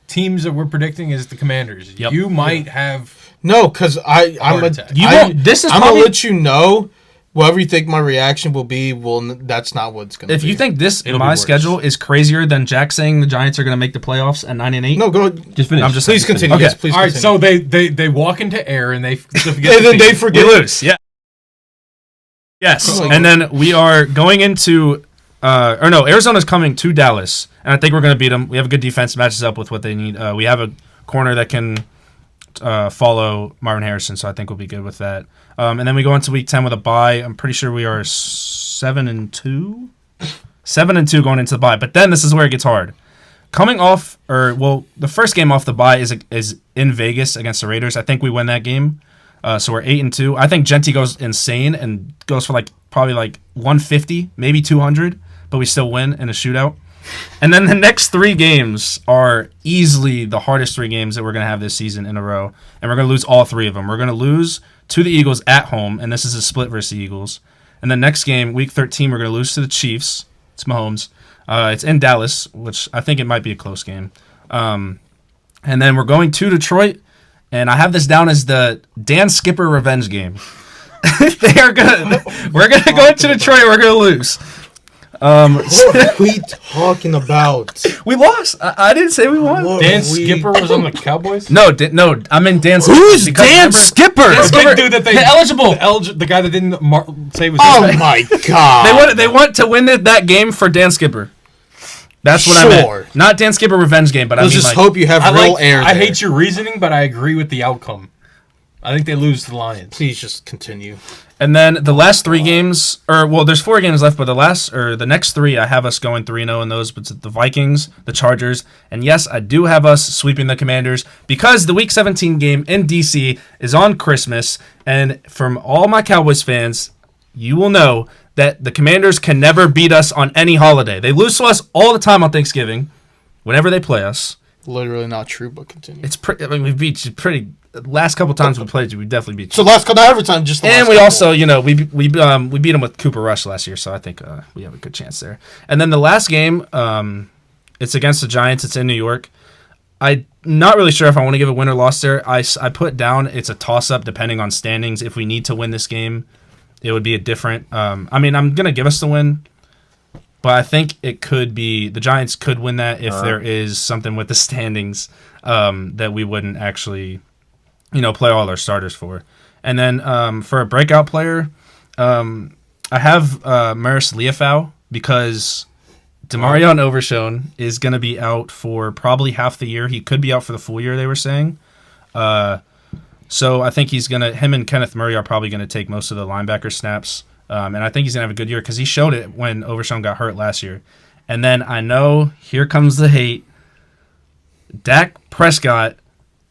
teams that we're predicting is the Commanders. Yep. You might have. No, because I'm Heart a, attack. You won't- this is I'm probably- gonna let you know. Whatever you think my reaction will be, that's not what it's gonna be. If you think this It'll be my worse. schedule is crazier than Jack saying the Giants are going to make the playoffs at 9-8, no, go. Just finish. I'm just Please continue. Okay. Yes, please. All right, continue. so they walk into air and they forget. and then they we forget. lose. Yeah. Yes, Oh, and then we are going into. Arizona's coming to Dallas, and I think we're going to beat them. We have a good defense, matches up with what they need. We have a corner that can follow Marvin Harrison, so I think we'll be good with that. And then we go into week 10 with a bye. I'm pretty sure we are 7-2. 7-2 going into the bye. But then this is where it gets hard. Coming off, the first game off the bye is in Vegas against the Raiders. I think we win that game. So we're 8-2. I think Genti goes insane and goes for probably 150, maybe 200, but we still win in a shootout. And then the next 3 games are easily the hardest 3 games that we're going to have this season in a row. And we're going to lose all 3 of them. We're going to lose to the Eagles at home, and this is a split versus the Eagles. And the next game, week 13, we're going to lose to the Chiefs. It's Mahomes. It's in Dallas, which I think it might be a close game. And then we're going to Detroit, and I have this down as the Dan Skipper revenge game. We're gonna go into Detroit. We're gonna lose. What are we talking about? We lost. I didn't say we won. Dan Skipper was on the Cowboys? No, I mean Dan Skipper. Who's Dan Skipper? The big dude that they... The eligible. The guy that didn't say was... Oh my god. They want to win that game for Dan Skipper. That's what I meant. Not Dan Skipper revenge game, but Let's just hope you have real air I there. hate your reasoning, but I agree with the outcome. I think they lose to the Lions. Please just continue. And then the last 3 games, there's 4 games left, but the next 3, I have us going 3-0 in those. But it's the Vikings, the Chargers, and yes, I do have us sweeping the Commanders because the Week 17 game in DC is on Christmas. And from all my Cowboys fans, you will know that the Commanders can never beat us on any holiday. They lose to us all the time on Thanksgiving, whenever they play us. Literally not true, but continue. It's we beat you pretty. Last couple times we played you, we definitely beat you. So not every time, just the last and we couple. also, we beat them with Cooper Rush last year, so I think we have a good chance there. And then the last game, it's against the Giants. It's in New York. I'm not really sure if I want to give a win or loss there. I put down it's a toss-up depending on standings. If we need to win this game, it would be a different. I'm gonna give us the win, but I think it could be the Giants could win that if there is something with the standings that we wouldn't actually. Play all our starters for. And then for a breakout player, I have Maris Liufau because Demarion Overshown is going to be out for probably half the year. He could be out for the full year, they were saying. So I think him and Kenneth Murray are probably going to take most of the linebacker snaps. And I think he's going to have a good year because he showed it when Overshown got hurt last year. And then I know, here comes the hate, Dak Prescott.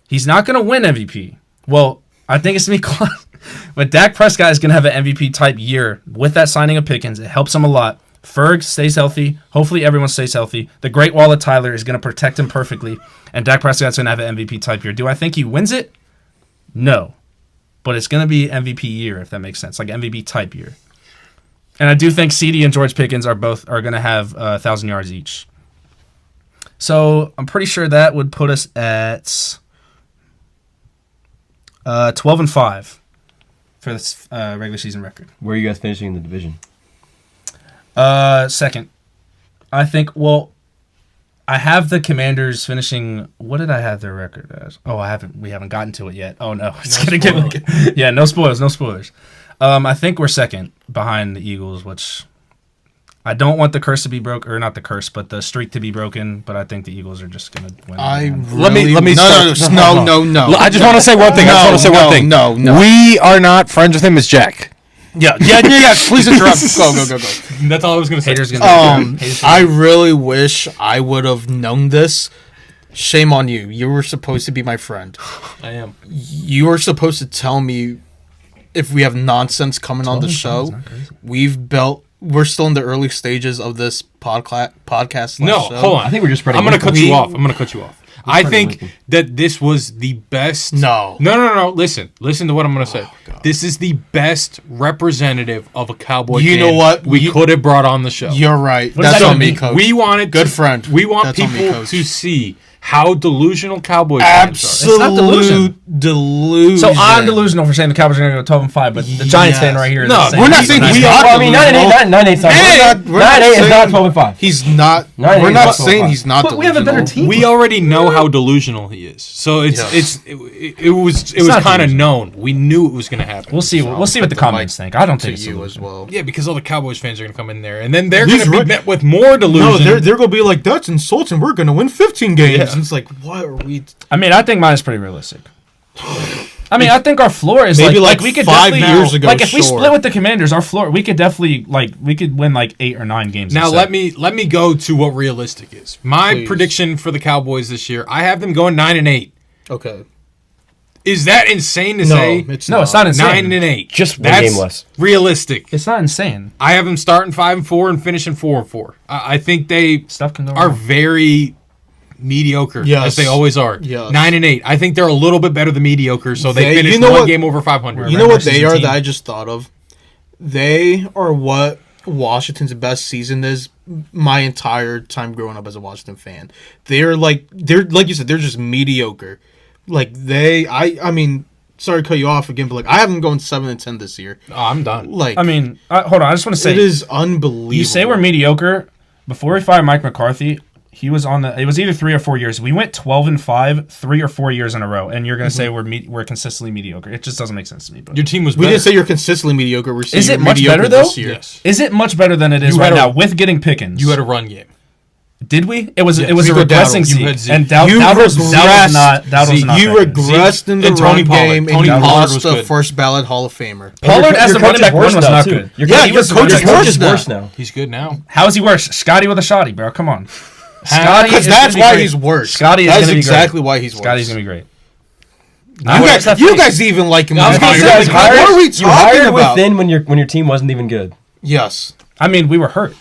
He's not going to win MVP. Well, I think it's going to be close. But Dak Prescott is going to have an MVP-type year with that signing of Pickens. It helps him a lot. Ferg stays healthy. Hopefully everyone stays healthy. The great Walla Tyler is going to protect him perfectly. And Dak Prescott's going to have an MVP-type year. Do I think he wins it? No. But it's going to be MVP year, if that makes sense. Like MVP-type year. And I do think CD and George Pickens are going to have 1,000 yards each. So I'm pretty sure that would put us at 12-5 for this regular season record. Where are you guys finishing in the division? Second. I think, I have the Commanders finishing. What did I have their record as? Oh, we haven't gotten to it yet. Oh no, it's gonna get. Yeah, no spoilers. I think we're second behind the Eagles, which I don't want the curse to be broken, or not the curse, but the streak to be broken. But I think the Eagles are just gonna win. Let me. No. I just want to say one thing. No. We are not friends with him as Jack. Yeah. Please interrupt. Go. That's all I was gonna say. Haters gonna. I really wish I would have known this. Shame on you. You were supposed to be my friend. I am. You were supposed to tell me if we have nonsense coming on the show. We're still in the early stages of this podcast. No, show. hold on. I think we're just spreading. I'm going to cut you off. I think that this was the best. No. Listen to what I'm going to say. God. This is the best representative of a Cowboy. You fan know what? we could have brought on the show. You're right. What does That's that on me, mean? Coach. We wanted Good friend. We want That's on me, people Coach. to see how delusional Cowboys fans are. It's not delusion. Delusion. So I'm delusional for saying the Cowboys are going to go 12-5, but the Giants fan right here. Is No, saying we're not he's saying nice. we Well, are. I mean, 9-8 is not. We're not 9-8 is not saying 12-5. He's not. Not We're even not close. saying he's not But we have a better delusional. team. We already know how delusional he is. So it was not kind of delusional. known. We knew it was going to happen. We'll see. We'll see what the comments think. I don't think it's you delusion. as well. Yeah, because all the Cowboys fans are going to come in there, and then they're He's going to be right. met with more delusion. No, they're gonna be like, that's insulting. We're gonna win 15 games. And it's like, what are we? I mean, I think mine is pretty realistic. I mean, I think our floor is Maybe like like we could 5 definitely years ago, Like if we sure. split with the Commanders, our floor we could definitely we could win like 8 or 9 games. Now instead. let me go to what realistic is. My Please. prediction for the Cowboys this year, I have them going 9-8. Okay. Is that insane to No, say? it's No, not. it's not insane. 9-8. Just one That's game less. realistic. It's not insane. I have them starting 5-4 and finishing 4-4. I think they Stuff can go are wrong. very mediocre, Yes. as they always are. Yes. 9-8. I think they're a little bit better than mediocre, so they They- finished you know one what- game over 500. You know what Versus they the are team. that I just thought of? They are what Washington's best season is my entire time growing up as a Washington fan. They're like you said, they're just mediocre. Like I mean, sorry to cut you off again, but like I have them going 7-10 this year. Oh, I'm done. Like I mean, hold on. I just want to say, it is unbelievable. you say we're mediocre. Before we fired Mike McCarthy, he was on the. It was either 3 or 4 years. We went 12-5, 3 or 4 years in a row, and you're gonna say we're consistently mediocre. It just doesn't make sense to me. But Your team was We better. didn't say you're consistently mediocre. We're saying Is it you're much mediocre better, though? this year. Yes. is it much better than it is You right had a- now with getting Pickens? You had a run game. Did we? It was Yes. it was a We were regressing Dowdle. You had seed, Zeke. and Dowdle You was regressed. not. Dowdle was not. You that good. regressed in the and Tony run Pollard. game, and Tony you Pollard lost was a good. first ballot Hall of Famer. Pollard as a running back one was not too. good. Yeah, your coach is worse now. worse now. He's good now. How is he worse? Scotty with a shotty, bro. Come on. Because is that's gonna be why great. he's worse. Scotty is That's gonna be exactly great. why he's worse. Scotty's gonna be great. You guys even like him. I was gonna What say, are we You talking hired about? within when your team wasn't even good. Yes, I mean, we were hurt.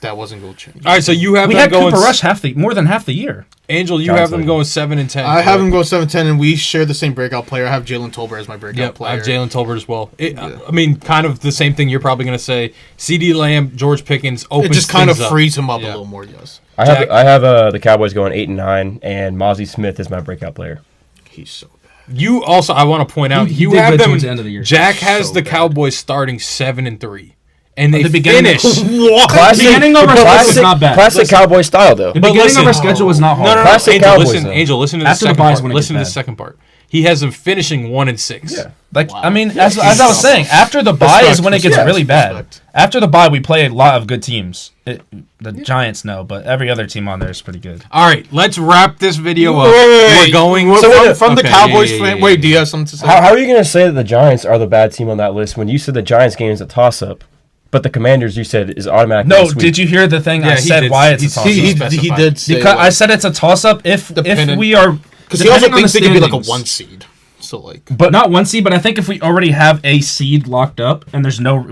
that wasn't going to change. All right, so you have We them had going. Cooper Rush more than half the year. Angel, you John's have them like- going 7-10. I have him go 7-10, and we share the same breakout player. I have Jalen Tolbert as my breakout Yep, I player. have Jalen Tolbert as well. I mean, kind of the same thing you're probably going to say. CD Lamb, George Pickens, It opens just kind of things up. frees him up a Yeah. little more. Yes, Jack- I have the Cowboys going 8-9, and Mozzie Smith is my breakout player. he's so bad. You also, I want to point out, He you did have good them. towards the end of the year. Jack has So the bad. Cowboys starting 7-3, and they the beginning- finish. What? Classic, beginning of our schedule was classic, not bad. classic Cowboy style, though. The But beginning listen- of our schedule was not hard. No, Classic Angel, Cowboys, listen, though. Angel, listen to the After the second buys part. when it Listen to gets the bad. second part. He has them finishing 1-6. Yeah. Like Wow. I mean, as I was saying, after the bye is when it gets Respect, really bad. respect. After the bye, we play a lot of good teams. The Giants, no, but every other team on there is pretty good. All right, let's wrap this video up. Wait, We're going from the Okay, Cowboys yeah, yeah, fan. yeah, Wait, yeah. do you have something to say? How are you going to say that the Giants are the bad team on that list when you said the Giants game is a toss-up, but the Commanders you said is automatic? No, did you hear the thing Yeah, I he said? did. Why it's a He's- toss he up? did say Because I that. said it's a toss up if Dependent- we are Because he also depending on thinks the they could be like a standings. 1 seed. So like, But not 1 seed. But I think if we already have a seed locked up and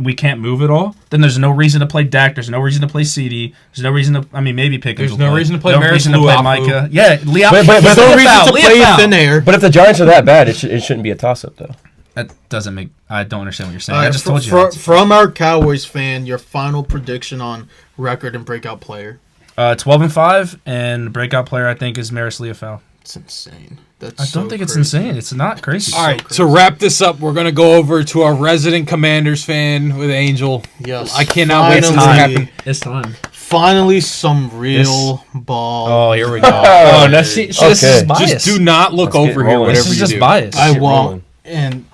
we can't move it all, then there's no reason to play Dak. There's no reason to play CD. There's no reason to. I mean, maybe Pickens. There's will no reason to play No Maris reason to play Luafu. Micah. Yeah, Leon. But there's no Leon reason Fowl, to Leon play in Fowl. thin air. But if the Giants are that bad, it shouldn't be a toss-up, though. That doesn't make. I don't understand what you're saying. All I right, just told you. that. from our Cowboys fan, your final prediction on record and breakout player. 12-5, and breakout player I think is Maris Leofau. It's insane. That's I don't think it's insane. It's not crazy. All right, to wrap this up, we're going to go over to our resident Commanders fan with Angel. Yes. I cannot wait to see what Finally. happens. It's time. Finally, some real ball. Oh, here we go. Oh, no, this is okay. bias. Just do not look Let's get over here, rolling. whatever This is you just do. bias. I Get won't. rolling. And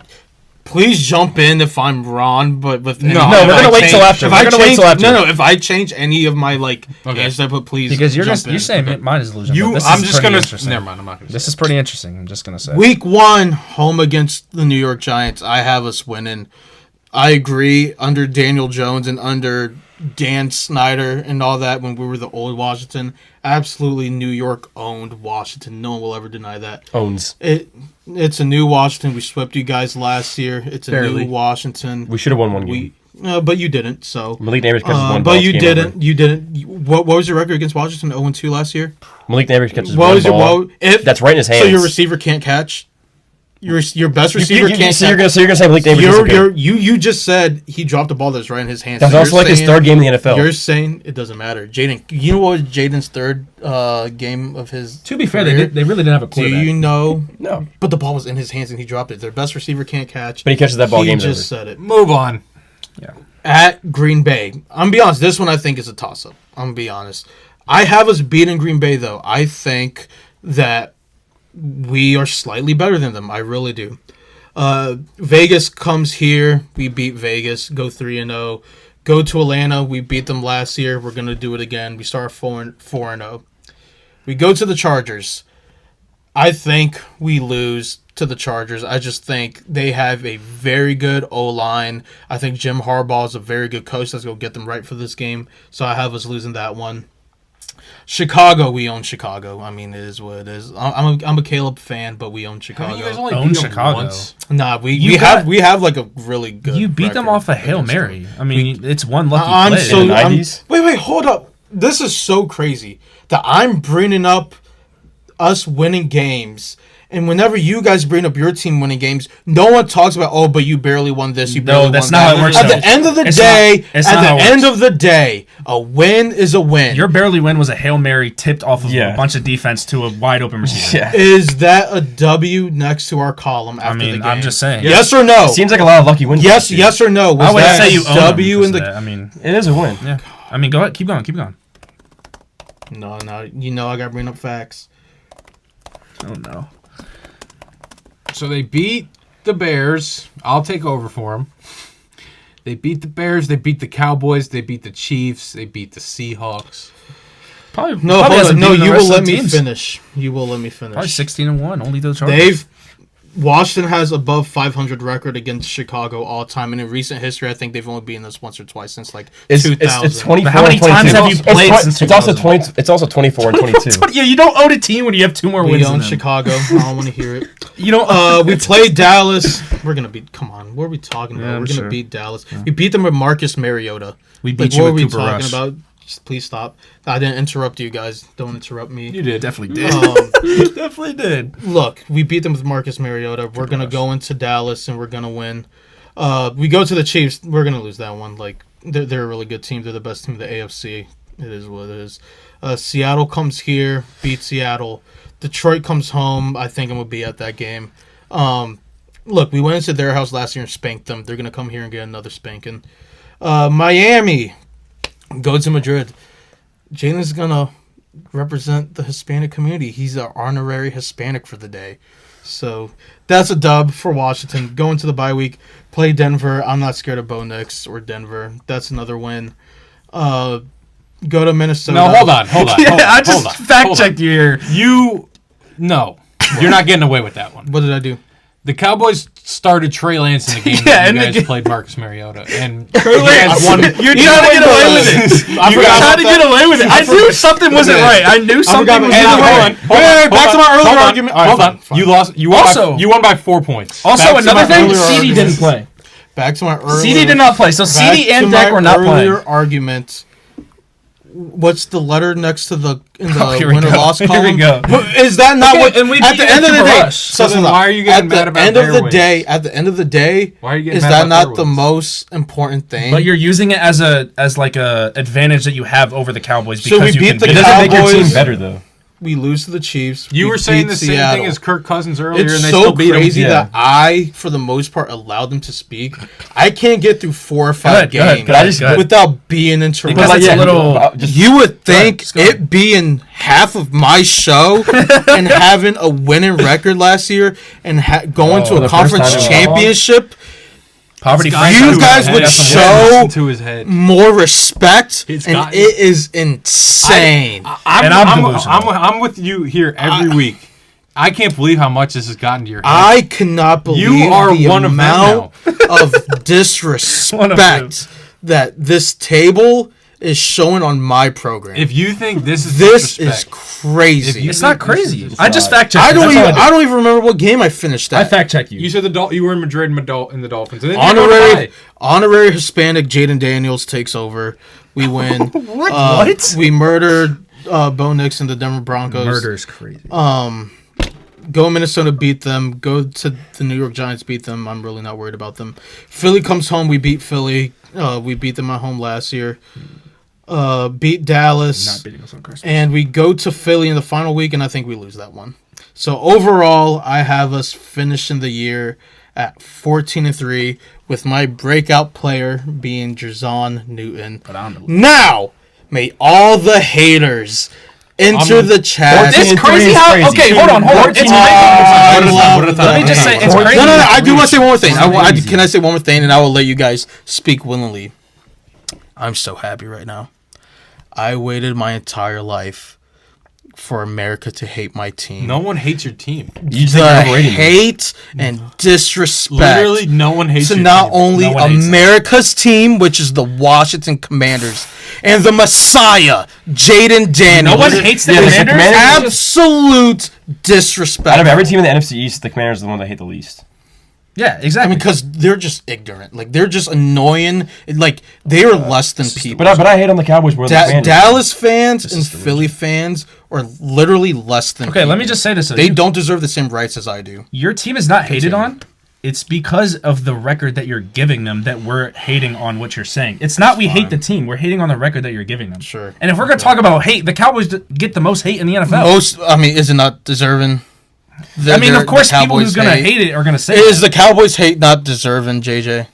please jump in if I'm wrong. But with No, if we're I gonna wait change- till after. If We're I gonna wait change, till after. No, if I change any of my Okay. answers I put, please Because you're jump in. you're saying mine is illusion. You, but this I'm is just pretty going to. interesting. Never mind, I'm not going to. This is pretty interesting. I'm just gonna say. Week 1, home against the New York Giants. I have us winning. I agree. Under Daniel Jones and under Dan Snyder and all that, when we were the old Washington, absolutely New York owned Washington. No one will ever deny that. Owns. It's a new Washington. We swept you guys last year. It's a Barely. new Washington. We should have won one game. But you didn't. So Malik Neighbors catches one ball. but you it's game didn't. over. You didn't. What was your record against Washington? 0-2 last year. Malik Neighbors catches What one was your ball. if That's right in his hands. So your receiver can't catch. Your best receiver can't so catch. you're gonna say Malik Neighbors isn't good. You just said he dropped a ball that's right in his hands. That's So also you're like his saying- third game in the NFL. You're saying it doesn't matter, Jaden. You know what was Jaden's third game of his? To be fair, career? they really didn't have a Do quarterback. you know? No. But the ball was in his hands and he dropped it. Their best receiver can't catch. But he catches that ball, He game's just over. said it. Move on. At Green Bay, I'm gonna be honest. This one I think is a toss-up. I'm gonna be honest. I have us beating Green Bay though. I think that we are slightly better than them. I really do. Vegas comes here. We beat Vegas. Go 3-0. Go to Atlanta. We beat them last year. We're gonna do it again. We start 4-0. We go to the Chargers. I think we lose to the Chargers. I just think they have a very good O-line. I think Jim Harbaugh is a very good coach. Let's go get them right for this game. So I have us losing that one. Chicago, we own Chicago. I mean, it is what it is. I'm a Caleb fan, but we own Chicago. You guys only Own beat them Chicago. once. Nah, we You have like a really good. You beat them record off a Hail against Mary. them. I mean, it's one lucky I'm play. so In the I'm- 90s? wait, hold up. This is so crazy that I'm bringing up us winning games. And whenever you guys bring up your team winning games, no one talks about, oh, but you barely won this, you barely that's won not that. how it works, At though. the end of the It's day, not- it's not how it works. a win is a win. Your barely win was a Hail Mary tipped off of Yeah. a bunch of defense to a wide open receiver. Yeah. Is that a W next to our column after the mean, game? I'm just saying. Yes or no? Seems like a lot of lucky wins. Yes, this year. yes or no? Was I wouldn't that say a you own W in them. the? I mean, It is a win. yeah. I mean, go ahead. Keep going. Keep going. No, you know I got to bring up facts. Oh, no. So they beat the Bears. I'll take over for them. They beat the Bears. They beat the Cowboys. They beat the Chiefs. They beat the Seahawks. Probably No, probably hold hasn't on. No, beaten the you rest will of let the me teams. finish. You will let me finish. Probably 16-1. Only the Chargers. Dave, Washington has above 500 record against Chicago all time, and in recent history, I think they've only beaten us once or twice since like It's 2000. 24 But how many and 22. times have you It's played twen- since it's also 2000? 20. It's also 24 and 22. Yeah, you don't own a team when you have two more We wins own than them. Chicago. I don't want to hear it. You don't. We played Dallas. We're gonna beat. Come on, what are we talking about? Yeah, I'm We're gonna sure. beat Dallas. We beat them with Marcus Mariota. We Like, beat you what are with we Cooper talking Rush. about? Just please stop. I didn't interrupt you guys. Don't interrupt me. You did. Definitely did. Definitely did. Look, we beat them with Marcus Mariota. We're gonna go into Dallas and we're gonna win. We go to the Chiefs. We're gonna lose that one. Like they're a really good team. They're the best team in the AFC. It is what it is. Seattle comes here, beats Seattle. Detroit comes home. I think I'm gonna be at that game. Look, we went into their house last year and spanked them. They're gonna come here and get another spanking. Miami, go to Madrid. Jalen's gonna represent the Hispanic community. He's an honorary Hispanic for the day. So that's a dub for Washington. Going to the bye week, play Denver. I'm not scared of Bo Nix or Denver. That's another win. Go to Minnesota. No, hold on. Yeah, hold on, I just hold on, fact hold on. checked you here. No, you're not getting away with that one. What did I do? The Cowboys started Trey Lance in the game. Yeah, and in you the guys game. played Marcus Mariota, and Lance, won. you're trying to get away with it. I You're forgot trying to about get away with it. I knew something wasn't right. I knew something was about- either Hold right. on. Wait, back to my earlier argument. All right, Hold on. fine. You lost. You won. Also- you won by 4 points. Also, Back to another my thing, earlier CD argument. didn't play. Back to my earlier. CD did not play, so CD back and to Dak my were not playing. earlier argument. What's the letter next to the Here we win or go. loss Here column? we go. But is that not Okay, what? and we At beat the you end of with the Cooper day, Rush. So then why are you getting mad about end of the their wins? day? At the end of the day, Why are you getting is mad that about not their the wins? most important thing? But you're using it as like a advantage that you have over the Cowboys So because we you beat can the It doesn't make your Cowboys- team better though. we lose to the Chiefs. You we were saying beat the same Seattle. thing as Kirk Cousins earlier, It's and they so still beat crazy him. that I, for the most part, allowed them to speak. I can't get through 4 or 5 Go ahead, games go ahead, go ahead. without being interrupted. Because it's a little- You would think just go ahead. it being half of my show and having a winning record last year and going to the a first conference time in a championship, poverty. You guys would show to his head. more respect, It's and got- it is insane. And I'm delusional. I'm with you here every week. I can't believe how much this has gotten to your head. I cannot believe You are the one of them amount of One of disrespect that this table is showing on my program. if you think this is this is disrespect, crazy. If you- It's not crazy. It's I just not. fact checked. I you. don't That's all even. did. I don't even remember what game I finished I at. fact check you. you said you were in Madrid and the Dolphins. And then you go to Honorary, bye. honorary Hispanic Jaden Daniels takes over. We win. What? We murdered Bo Nix and the Denver Broncos. Murder is crazy. Go Minnesota, beat them. Go to the New York Giants, beat them. I'm really not worried about them. Philly comes home. We beat Philly. We beat them at home last year. Beat Dallas. Not beating us on Christmas. And we go to Philly in the final week, and I think we lose that one. So overall, I have us finishing the year at 14-3, with my breakout player being Jerzon Newton. Now, may all the haters enter the chat. It's 14-3 crazy is how. crazy. Okay, hold on. It's crazy. I love What a the time. Let me just say, it's haters. crazy. No, I do want to say one more thing. Crazy. Can I say one more thing, and I will let you guys speak willingly. I'm so happy right now. I waited my entire life for America to hate my team. No one hates your team. You just The think you're overrating them. hate and disrespect Literally, no one hates to your not team. only No one hates them. America's team, which is the Washington Commanders, and the Messiah, Jaden Daniels. No one hates the Yeah, Commanders. Absolute disrespect. Out of every team in the NFC East, the Commanders are the one that I hate the least. Yeah, I exactly. mean, because they're just ignorant. Like, they're just annoying. Like, they are less than people. But I hate on the Cowboys more than the Commanders. Dallas fans and Philly fans are literally less than Okay, people. let me just say this. They don't deserve the same rights as I do. Your team is not hated on. It's because of the record that you're giving them that we're hating on what you're saying. It's not we hate the team. We're hating on the record that you're giving them. Sure. And if we're going to talk about hate, the Cowboys get the most hate in the NFL. Is it not deserving? Of course, people who's going to hate it are going to say Is that. the Cowboys hate not deserving, JJ?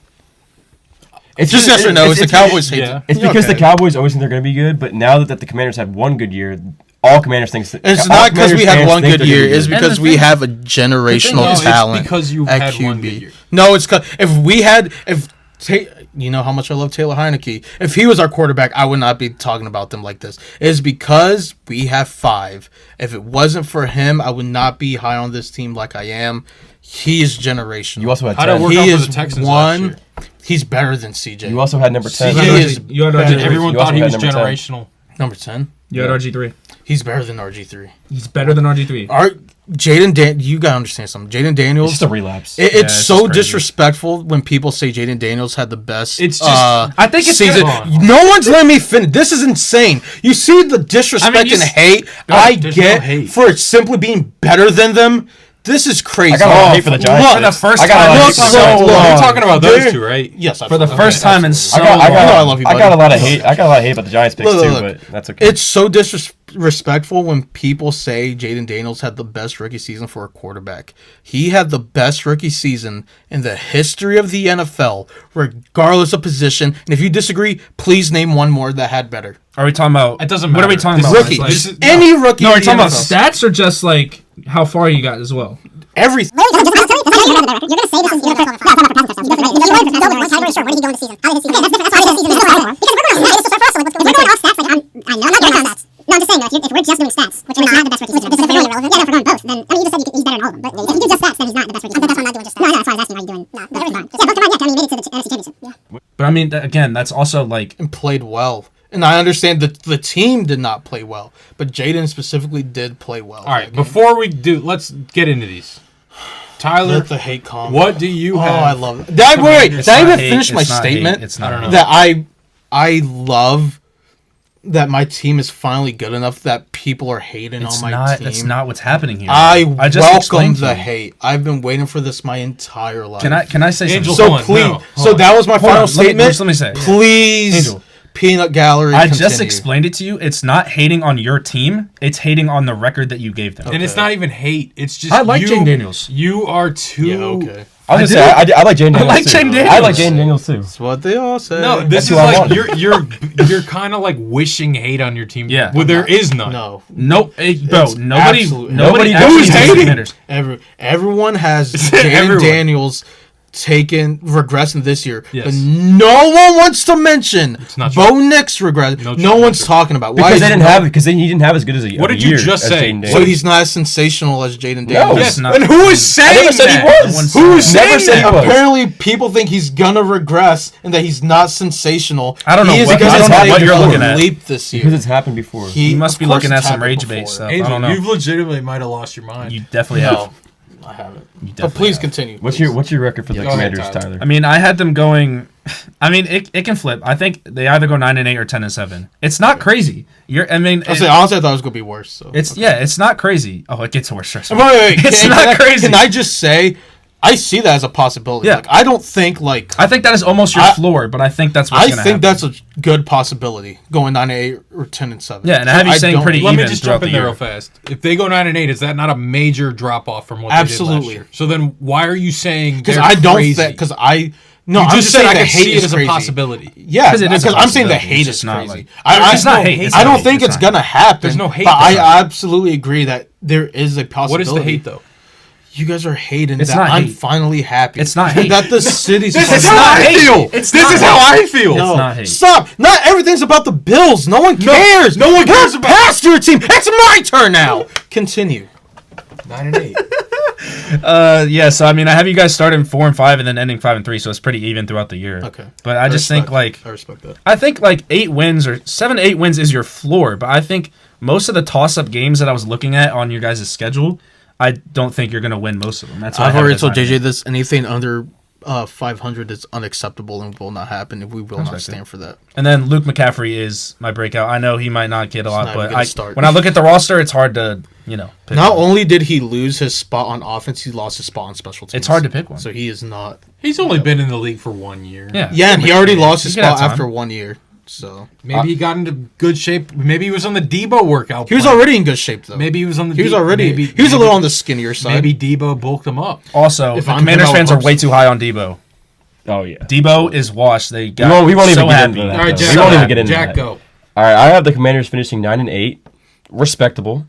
It's Just yes or no. Is the Cowboys hate? yeah. It's because the Cowboys always think they're going to be good, but now that the Commanders had one good year, all Commanders think It's not because we had one good year. It's And because the we thing- have a generational it's talent. because you at had QB. one good year. No, it's because you know how much I love Taylor Heineke. If he was our quarterback, I would not be talking about them like this. It's because we have 5. If it wasn't for him, I would not be high on this team like I am. He is generational. You also had How'd it 10. work He out for is the Texans last year? He's better than CJ. You also had number 10. He is You had better. RG3. Everyone You thought also he had was number 10. generational. Number 10. You had RG3. He's better than RG3. He's better than RG3. You gotta understand something. Jaden Daniels. It's just a relapse. It's it's so just crazy. disrespectful when people say Jaden Daniels had the best. It's just- I think it's season. good. No one's letting me finish. This is insane. You see the disrespect you and s- hate I there's get no hate. for it simply being better than them. This is crazy. I got a lot of hate for the Giants. For the first I got a time lot in of hate so for the Giants. long. You're talking about those Dude. two, right? Yes, For the absolutely. first time in so I got, I long. You know I got, love you, I got buddy. a lot of hate. I got a lot of hate about the Giants picks Look, too, look. but that's okay. It's so disrespectful when people say Jaden Daniels had the best rookie season for a quarterback. He had the best rookie season in the history of the NFL, regardless of position. And if you disagree, please name one more that had better. Are we talking about? It doesn't What are we matter. talking This about? Rookie. Like- Just any rookie. no, in we're the talking about NFL. stats or just like how far you got as well. Everything. You're going to say this is either. You're going to say this is either. No, I'm talking about passing touchdowns. You're going to know one time really sure where did he go in the season. How did his season? Okay, that's why this season is still right. Because we're going off stats. For us, like, if we're going off stats, like I know I'm not going off stats. No, I'm just saying though, if we're just doing stats, which means not the best rookie season. Because if we're going irrelevant, yeah, if we're going both, then I mean you just said he's better than all of them. But if you do just stats, then he's not the best rookie season. That's why I'm not doing just stats. No, that's why I was asking how you doing. No, everything's fine. Yeah, but come on, yeah, I mean, he made it to the NFC Championship. Yeah. But I mean, again, that's also like And played well. And I understand that the team did not play well, but Jaden specifically did play well. All right, before we do, let's get into these. Tyler, Let the hate come. what do you Oh, have? I love it. Did I It's even not hate, finish my it's not statement? hate, it's not hate. that I love that my team is finally good enough that people are hating it's on my not. team. That's not what's happening here. I just welcome explained to the you. hate. I've been waiting for this my entire life. Can I say Angel, something? So Hold on, please, no, hold so on. that was my final on, statement. let me say. Please, Angel. Peanut Gallery. I just continue. explained it to you. It's not hating on your team. It's hating on the record that you gave them. And it's not even hate. It's just I like you, Jane Daniels. You are too. Yeah, okay. I was gonna say I like Jane Daniels. like too. Jane I Daniels. like Jane Daniels too. That's what they all say. No, this That's is who I like want. you're kind of like wishing hate on your team. Yeah. Well, there is none. no. Nope, bro. It's Nobody absolutely- nobody Nobody actually who's hates the hating? Commanders. Everyone has Jaden Everyone. Daniels regressing this year, Yes. but no one wants to mention not true. Bo Nix regress. No, No true. one's talking about Because why they is didn't Bo- have because he didn't have as good as a What of a did you year just as say? Jaden So Daniels. he's not as sensational as Jaden No. Daniels. It's not. And who is saying I never said he that? was. Who's Never saying said he that? was. Apparently, people think he's gonna regress and that he's not sensational. I don't know He is what- because I don't he's know what taken you're a looking at. leap this year. Because it's happened before. You must of be course looking it's at some happened rage-based before. stuff. I Angel, don't know. you've legitimately might have lost your mind. You definitely No, have. I haven't. You But definitely please have. continue. What's your record for the Go ahead, Commanders, Tyler. Tyler? I mean, I had them going. I mean, it can flip. I think they either go 9-8 or 10-7. It's not crazy. Honestly, I thought it was gonna be worse. So it's yeah, it's not crazy. Oh, it gets worse. Trust me. Wait. It's Can not I- crazy. Can I just say, I see that as a possibility. Yeah. Like, I don't think like. I think that is almost your floor, but I think that's what's I going to think happen. that's a good possibility going 9-8 or 10-7. Yeah, and I have you saying don't- pretty Let me even just throughout jump in the there year. real fast. If they go 9-8, is that not a major drop off from what they did Absolutely. last year? So then, why are you saying because they're I don't crazy? think because I no You I'm just said saying I the could hate see it is as a crazy. possibility. Yeah, 'Cause it is a because I'm saying the possibility. hate It's is just not crazy. like- There's no hate. It's I not don't hate. think It's it's not gonna happen. There's no hate But I there. absolutely agree that there is a What possibility. is the hate though? You guys are hating It's that not I'm hate. finally happy. It's not hate. that the city's. This is fucking- how I hate. feel. It's This not is how hate. I feel. No, not hate. stop! Not everything's about the Bills. No one cares. no one cares Look about- past your team. It's my turn now. Continue. 9-8. Yeah, so I mean, I have you guys starting 4-5 and then ending 5-3, so it's pretty even throughout the year. Okay. But I just think I respect that. I think 8 wins or 7 to 8 wins is your floor. But I think most of the toss-up games that I was looking at on your guys' schedule, I don't think you're going to win most of them. That's why I've already told JJ this. Anything under 500 is unacceptable and will not happen, and we will not stand for that. And then Luke McCaffrey is my breakout. I know he might not get a lot, but start. when I look at the roster, it's hard to pick Not one. only did he lose his spot on offense, he lost his spot on special teams. It's hard to pick one. So he is not. He's only been in the league for 1 year. Yeah, and he already lost his He could have spot time. after 1 year. So Maybe he got into good shape. Maybe he was on the Debo workout. he was plan. already in good shape though. Maybe he was on the. he was De- already. Maybe, he was a little on the skinnier side. Maybe Debo bulked him up. Also, If the I'm Commanders him, I would fans are hope way so. too high on Debo. Oh yeah. Debo is washed. They got We won't even so get happy. into that. All right, though. Jack. We won't even get into Jack, that. go. All right, I have the Commanders finishing 9-8, respectable.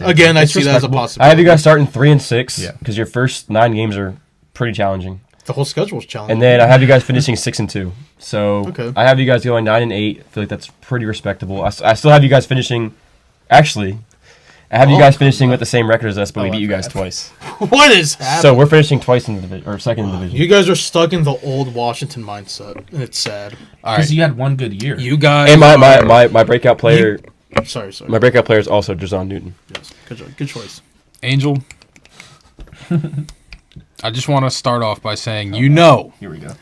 Again, I It's see that as a respectable. possibility. I have you guys starting 3-6 Yeah. because your first 9 games are pretty challenging. The whole schedule is challenging. And then I have you guys finishing 6-2. So Okay. I have you guys going 9-8. I feel like that's pretty respectable. I still have you guys finishing. Actually, I have you guys finishing with the same record as us, but we beat you guys twice. what is happening? So we're finishing twice in the division or second in the division. You guys are stuck in the old Washington mindset, and it's sad. All Because right, you had one good year. you guys. And are- my breakout player, Sorry. my breakout player is also Jason Newton. Yes. Good choice. Angel. I just want to start off by saying, you know, Here we go.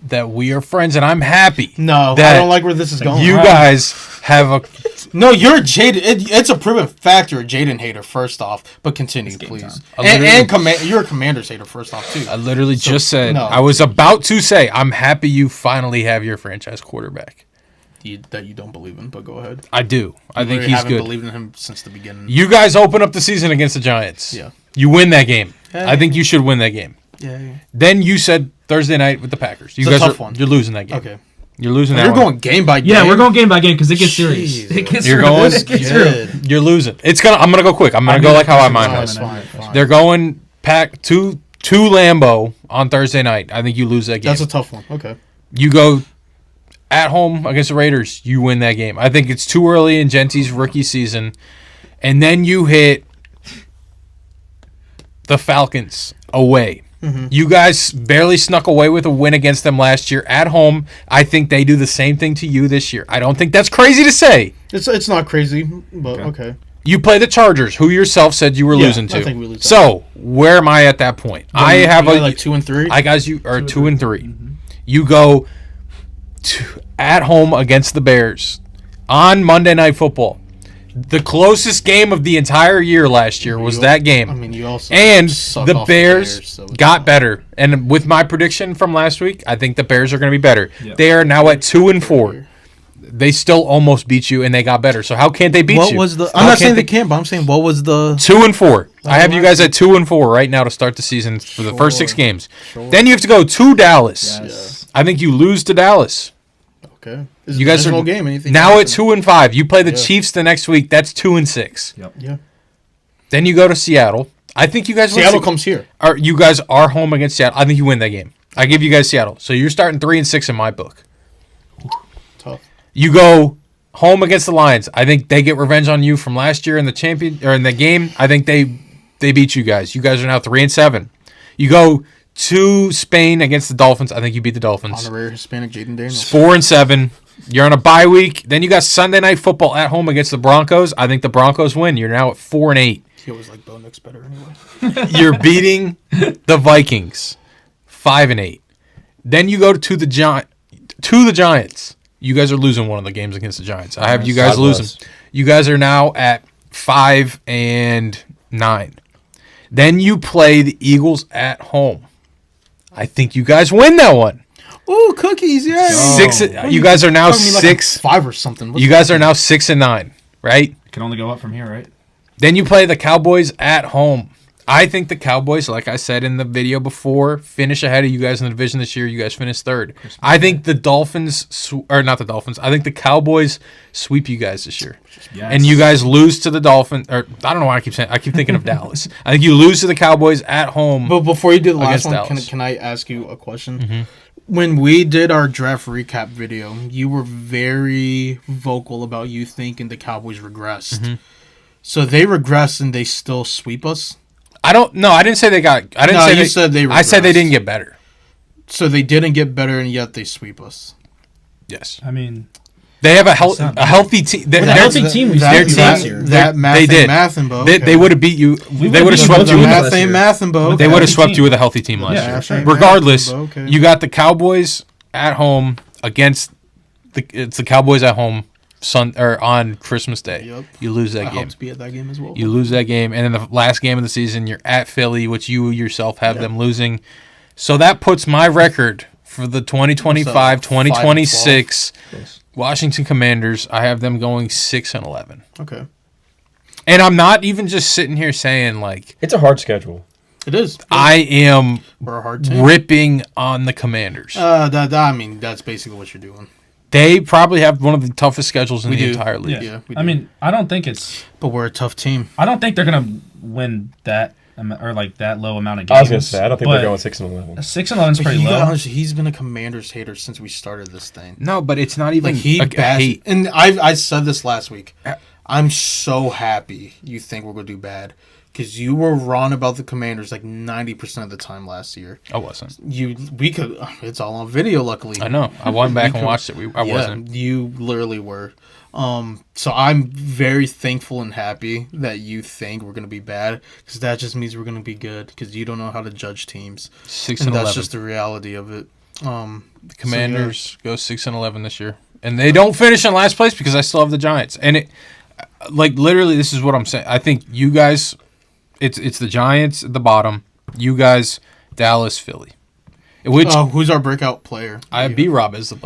that we are friends, and I'm happy. No, that I don't like where this is going. You guys have a. No, you're a Jaden. It's a proven fact you're a Jaden hater. First off, but continue, please. You're a Commanders hater. First off, too. I literally just said no. I was about to say I'm happy you finally have your franchise quarterback. That you don't believe in, but go ahead. I do. I think Literally he's haven't good. believed in him since the beginning. You guys open up the season against the Giants. Yeah. You win that game. Yeah. I think you should win that game. Yeah. Then you said Thursday night with the Packers. You It's a guys tough are one. you're losing that game. Okay. You're losing that You're one. going game by game. Yeah, we're going game by game because it gets serious. Jesus. It gets You're real. going- It gets real. Good. You're losing. I'm gonna go quick. I'm gonna go like how I mine No, was. it's fine. They're going pack to Lambeau on Thursday night. I think you lose that game. That's a tough one. Okay. You go at home against the Raiders, you win that game. I think it's too early in Genty's rookie season. And then you hit the Falcons away. Mm-hmm. You guys barely snuck away with a win against them last year at home. I think they do the same thing to you this year. I don't think that's crazy to say. It's not crazy, but okay. You play the Chargers, who yourself said you were Yeah, losing to. I think we lose that. So, where am I at that point? I have You a got like 2 and 3. I guys you are 2 and 3. You go at home against the Bears on Monday Night Football. The closest game of the entire year last year was that game. I mean, you also And suck the off Bears so it's got not- better. And with my prediction from last week, I think the Bears are going to be better. Yep. They are now at 2 and 4. They still almost beat you, and they got better. So how can't they beat What you? was the? How I'm not can't saying they can't, but I'm saying what was the? 2 and 4. I have you right. guys at 2 and 4 right now to start the season for the first 6 Sure. games. Sure. Then you have to go to Dallas. Yes. I think you lose to Dallas. Okay. It's You a guys are divisional game. Anything now can at 2 and 5. You play the Yeah. Chiefs the next week. That's 2 and 6. Yep. Yeah. Then you go to Seattle. I think you guys Seattle comes here. You guys are home against Seattle. I think you win that game. I give you guys Seattle. So you're starting 3 and 6 in my book. Tough. You go home against the Lions. I think they get revenge on you from last year in the game. I think they beat you guys. You guys are now 3 and 7. You go to Spain against the Dolphins. I think you beat the Dolphins. Honorary Hispanic Jaden Daniels. 4 and 7. You're on a bye week. Then you got Sunday Night Football at home against the Broncos. I think the Broncos win. You're now at 4 and 8. He always like Bo Nix better anyway. You're beating the Vikings, 5 and 8. Then you go to the Giants. You guys are losing one of the games against the Giants. I have you guys God losing. bless. You guys are now at 5 and 9. Then you play the Eagles at home. I think you guys win that one. Ooh, cookies! Yeah. Six. Oh. You guys are now Talking to me like 6. I'm 5 or something. What's You guys are now 6 and 9, right? Can only go up from here, right? Then you play the Cowboys at home. I think the Cowboys, like I said in the video before, finish ahead of you guys in the division this year. You guys finish 3rd. I think the Dolphins, or not the Dolphins, I think the Cowboys sweep you guys this year. Yes. And you guys lose to the Dolphins, or I don't know why I keep saying, I keep thinking of Dallas. I think you lose to the Cowboys at home. But before you do the last Against one, Dallas. can I ask you a question? When we did our draft recap video, you were very vocal about you thinking the Cowboys regressed. So they regressed and they still sweep us. I don't. No, I didn't say they got. I didn't No, say you said they I said they regressed. didn't get better. So they didn't get better, and yet they sweep us. Yes, I mean, they have a not healthy team. With a healthy team, we their beat team- last year. That math they ain't did. mathin', Bo. They would have beat you. They would have beat swept The you. you With, math ain't mathin', Bo. they would have healthy swept team. you with a healthy team last Yeah, year. math ain't Regardless, mathin', Bo, okay. you got the Cowboys at home against it's the Cowboys at home on Christmas Day. Yep. You lose I that hope game. to be at that game as well. You lose that game, and then the last game of the season, you're at Philly, which you yourself have them losing. So that puts my record for the 2025-2026 Washington Commanders. I have them going 6-11. Okay. And I'm not even just sitting here saying, like, It's a hard schedule. It is. I am We're a hard team. ripping on the Commanders. I mean, that's basically what you're doing. They probably have one of the toughest schedules in We the do. entire league. Yeah, we I do. mean, I don't think it's. But we're a tough team. I don't think they're gonna win that or like that low amount of games. I was gonna say I don't think but we're going 6-11. 6-11 is pretty You gotta low. understand, he's been a Commanders hater since we started this thing. No, but it's not even Like he a bashed, hate. and I said this last week. I'm so happy you think we're gonna do bad because you were wrong about the Commanders like 90% of the time last year. I wasn't. We could. It's all on video, luckily. I know. I went back and watched it. I wasn't. You literally were. So I'm very thankful and happy that you think we're gonna be bad because that just means we're gonna be good because you don't know how to judge teams. 6-11. And that's just the reality of it. The Commanders go 6-11 this year, and they don't finish in last place because I still have the Giants. And it, like literally, this is what I'm saying. I think you guys, it's the Giants at the bottom. You guys, Dallas, Philly. Which who's our breakout player? I have B-Rob as the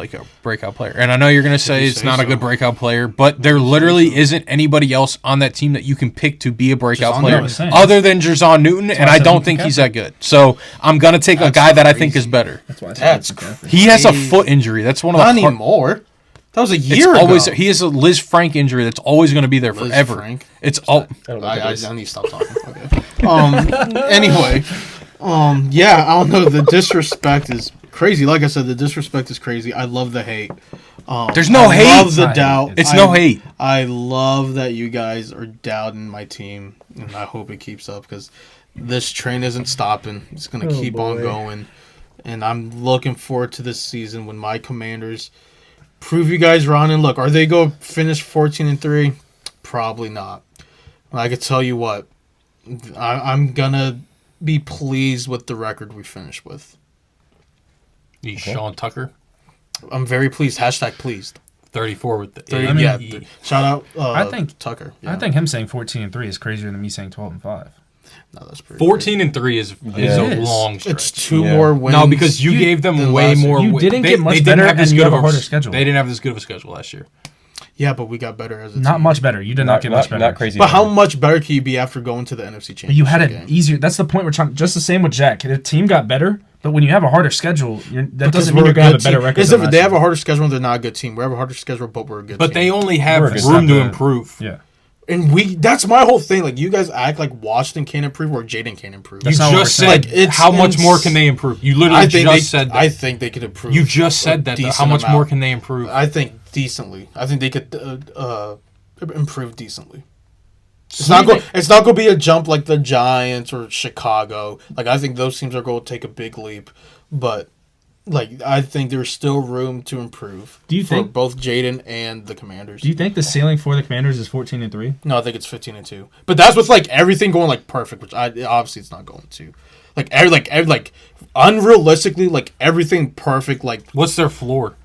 breakout player. And I know you're going to say you it's say not a so. good breakout player, but there literally isn't anybody else on that team that you can pick to be a breakout Jason player Newton. other than Jerzon Newton, and I don't think he's that good. So I'm going to take a guy that I think is better. That's why I said That's McCaffrey. He has a foot injury. That's one of the Not hard- anymore. That was a It's year always ago. he has a Liz Frank injury that's always going to be there Liz forever. Frank? It's all I don't know I what it is. need to stop talking. Okay. Anyway, yeah, I don't know. The disrespect is crazy. Like I said, the disrespect is crazy. I love the hate. There's no I hate. love It's the not doubt. hate. It's no hate. I love that you guys are doubting my team, and I hope it keeps up because this train isn't stopping. It's gonna keep on going, and I'm looking forward to this season when my Commanders prove you guys wrong. And look, are they go finish 14-3? Probably not. I could tell you what, I'm gonna be pleased with the record we finish with. You Sean Tucker, I'm very pleased. Hashtag pleased. 34 with the Shout out. I think Tucker. I think him saying 14-3 is crazier than me saying 12-5. no, that's pretty. 14-3 is Yeah. a It is. long stretch. It's two Yeah. more wins. No, because you gave them than way last year. more. You didn't get much didn't better, have this and you good have of a harder schedule. They didn't have this good of a schedule last year. Yeah, but we got better as a Not team. much better. You did not get much better. Not crazy. But how much better can you be after going to the NFC Championship? But you had it game? easier. That's the point we're trying. Just the same with Jack. The team got better, but when you have a harder schedule, that Because doesn't mean we're you're gonna have good a better team. record. It's than different. last They have year. a harder schedule and they're not a good team. We have a harder schedule, but we're a good But team. they only have We're a good room to team. improve. Yeah. And that's my whole thing. Like, you guys act like Washington can't improve or Jaden can't improve. That's You not what just we're saying. said Like, it's how much more can they improve? You literally I think just said that. I think they could improve. You just said a that. Though. How decent much amount. more can they improve? I think decently. I think they could improve decently. It's not going to be a jump like the Giants or Chicago. Like, I think those teams are going to take a big leap, but like, I think there's still room to improve. Do you for think- both Jaden and the Commanders? Do you think the ceiling for the Commanders is 14-3? No, I think it's 15-2. But that's with like everything going like perfect, which obviously it's not going to. Like unrealistically, like everything perfect. Like, What's their floor?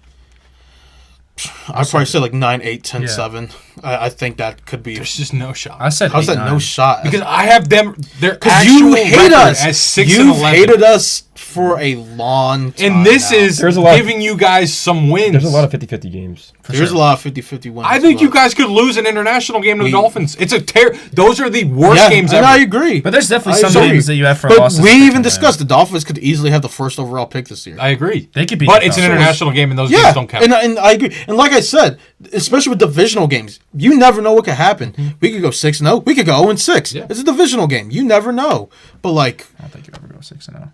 I'd probably say like 9, 8, 10, Yeah. 7. I think that could be. There's just no shot. I said How's that 8-9. no shot? Because I have them. Their Because actual you hate record us. as 6 You've 11. hated us for a long time. And this now. is There's a lot of- giving you guys some wins. There's a lot of 50-50 games. There's a lot of 50-50 wins. I think you but- guys could lose an international game to the We- Dolphins. It's a Those are the worst Yeah, games and ever. I agree. But there's definitely I some agree. games that you have for But losses. we that even can discussed win. the Dolphins could easily have the first overall pick this year. I agree. They could beat But the it's an Falcons. international game, and those Yeah, games don't count. and I agree. And like I said, especially with divisional games, you never know what could happen. We could go 6-0. We could go 0-6. Yeah. It's a divisional game. You never know. But like, I don't think you ever go 6-0.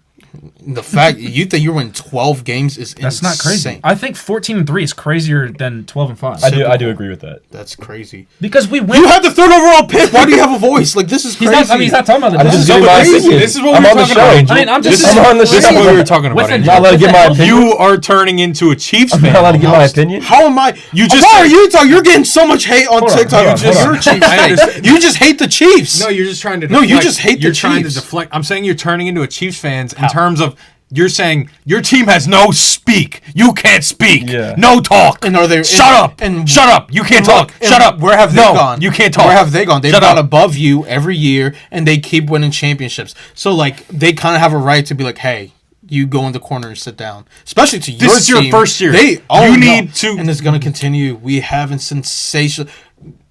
The fact you think you're winning 12 games is That's insane. not crazy. I think 14-3 is crazier than 12-5. I do agree with that. That's crazy. Because we win. You had the third overall pick. Why do you have a voice? Like, this is He's crazy. not. I mean, he's not talking about the I'm just numbers. giving my crazy. opinion. This is what I'm we were on the talking show, about. Angel. I mean, I'm just. I'm on the This is show. what we were talking about. With Angel. I'm not allowed to give my opinion. You are turning into a Chiefs I'm fan. not allowed to give my almost. opinion. How am I? You just Why are said- you talking? You're getting so much hate on Hold on, TikTok. hold on, You're hold a on. Chiefs I fan. understand. You just hate the Chiefs. No, you're just trying to No, deflect. you just hate the You're trying to Chiefs. deflect. I'm saying you're turning into a Chiefs fans in terms of you're saying your team has no speak. You can't speak. Yeah. No talk. And are they? Shut up. And Shut up. You can't talk. And Shut up. Where have they No, gone? You can't talk. Where have they gone? They've Shut gone up. above you every year, and they keep winning championships. So, like, they kind of have a right to be like, hey, you go in the corner and sit down. Especially to your team. This is your first year. They You need to- and it's going to continue. We haven't sensational.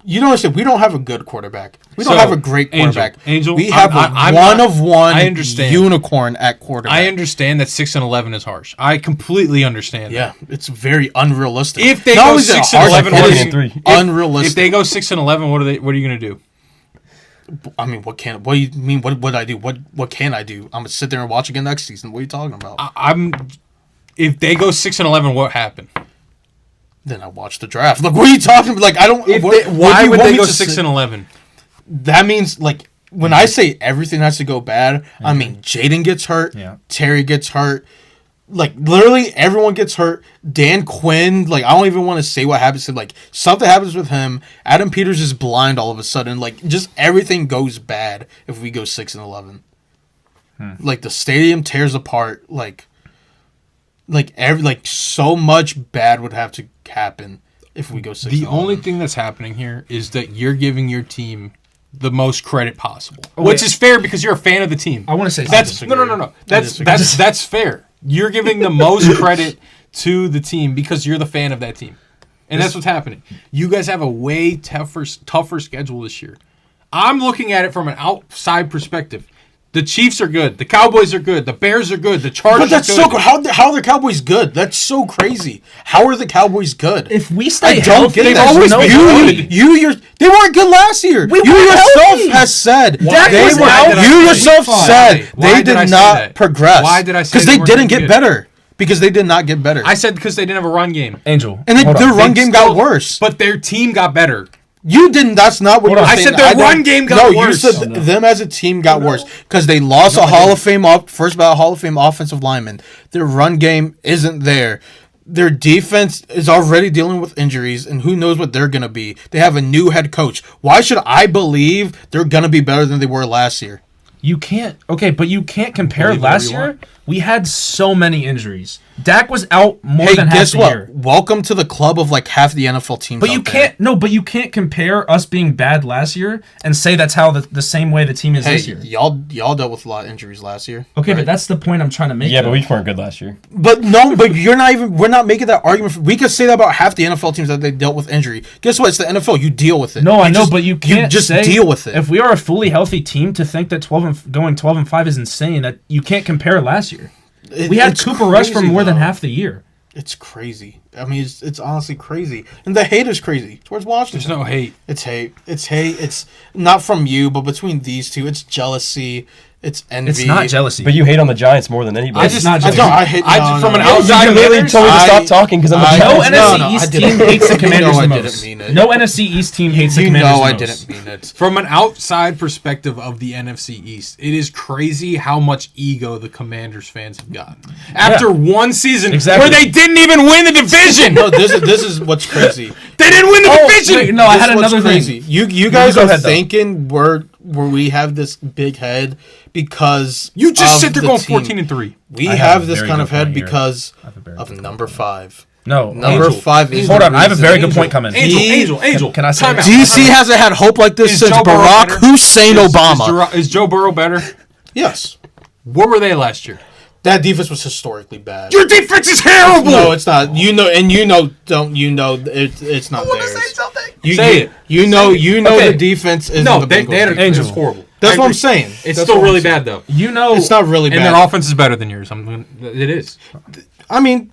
You don't understand. We don't have a good quarterback. We don't So, have a great quarterback. Angel, we have I'm a one not- of one I understand. unicorn at quarterback. I understand that 6-11 is harsh. I completely understand. Yeah, it's very unrealistic. If they Not go only is it 6-11, harsh, what it is is it? 3. unrealistic. If they go 6-11, what are you gonna do? I mean, what do you mean? What would I do? What can I do? I'm gonna sit there and watch again next season. What are you talking about? If they go 6-11, what happened? Then I watch the draft. Like, what are you talking about? Like, I don't. Why do you would want they me go to say? 6-11? That means like when I say everything has to go bad, I mean Jaden gets hurt, Yeah. Terry gets hurt, like literally everyone gets hurt. Dan Quinn, like I don't even want to say what happens to like something happens with him. Adam Peters is blind all of a sudden. Like just everything goes bad if we go 6-11. Like the stadium tears apart. Like so much bad would have to happen if we go 6-11. The only thing that's happening here is that you're giving your team the most credit possible, which is fair because you're a fan of the team. I want to say That's something. no. That's fair. You're giving the most credit to the team because you're the fan of that team, and that's what's happening. You guys have a way tougher schedule this year. I'm looking at it from an outside perspective. The Chiefs are good. The Cowboys are good. The Bears are good. The Chargers But that's are so good. good. How are the Cowboys good? That's so crazy. How are the Cowboys good? If we I stay don't healthy, get they've that. always No, been good. They weren't good last year. We You weren't yourself healthy. has said Dak they was were. out. You yourself said Why they did I did say not that? progress. Why did I say Because they they weren't didn't good? get better. Because they did not get better. I said because they didn't have a run game, Angel. and then Hold their on. run They game still- got worse. but their team got better. You didn't. That's not what you were I saying. said their don't- run game got No, worse. you said them as a team got worse because they lost a Hall of Fame first ballot Hall of Fame offensive lineman. Their run game isn't there. Their defense is already dealing with injuries, and who knows what they're gonna be. They have a new head coach. Why should I believe they're gonna be better than they were last year? You can't. Okay, but you can't compare Believe whatever last you year. want. We had so many injuries. Dak was out more Hey, than half guess the what? year. Welcome to the club of like half the NFL teams. But you out there. can't. No, but you can't compare us being bad last year and say that's how the same way the team is Hey, this year. y'all dealt with a lot of injuries last year. Okay, right? but that's the point I'm trying to make. Yeah, though. but we weren't good last year. But no, but you're not even. We're not making that argument. We could say that about half the NFL teams that they dealt with injury. Guess what? It's the NFL. You deal with it. No, I know, just- but you can't just say, deal with it. If we are a fully healthy team, to think that going 12-5 is insane. That you can't compare last year. We had It's Cooper Rush for crazy, more than though. half the year. It's crazy. I mean, it's honestly crazy, and the hate is crazy towards Washington. There's no hate. It's hate. It's hate. It's not from you, but between these two, it's jealousy. It's envy. It's not jealousy. But you hate on the Giants more than anybody. I just not I don't. I hate. no, from no, an no. outside You literally hitter, told me to I- stop talking because I'm a I- no Giants no, NFC no, I East didn't. team hates the You Commanders know I the didn't most. mean it. No NFC East team hates the You Commanders know I the most. didn't mean it. From an outside perspective of the NFC East, it is crazy how much ego the Commanders fans have gotten after one season Exactly. where they didn't even win the division. No, this is what's crazy. They didn't win the division. Wait, no, I This had is what's another crazy. thing. You guys go are ahead, though. thinking where we have this big head because You just of sit there the going team. 14-3. We I have have a this very kind good of head point here. because I have a very of good number 5. No, Number Angel. 5 is hold the on. I have a reason- very good point coming. Angel. Can I say time it? out. DC hasn't had hope like this Is since Joe Burrow Barack better? Hussein Obama. Is Joe Burrow better? Yes, What were they last year? that defense was historically bad. Your defense is terrible. No, it's not. It's not theirs. You, Say you, it. You know Okay. the defense is No, the they Bengals had defense. it was horrible. That's I what I'm agree. saying. It's That's still what I'm really saying. bad though, You know, It's not really and bad. their offense is better than yours. It is. I mean,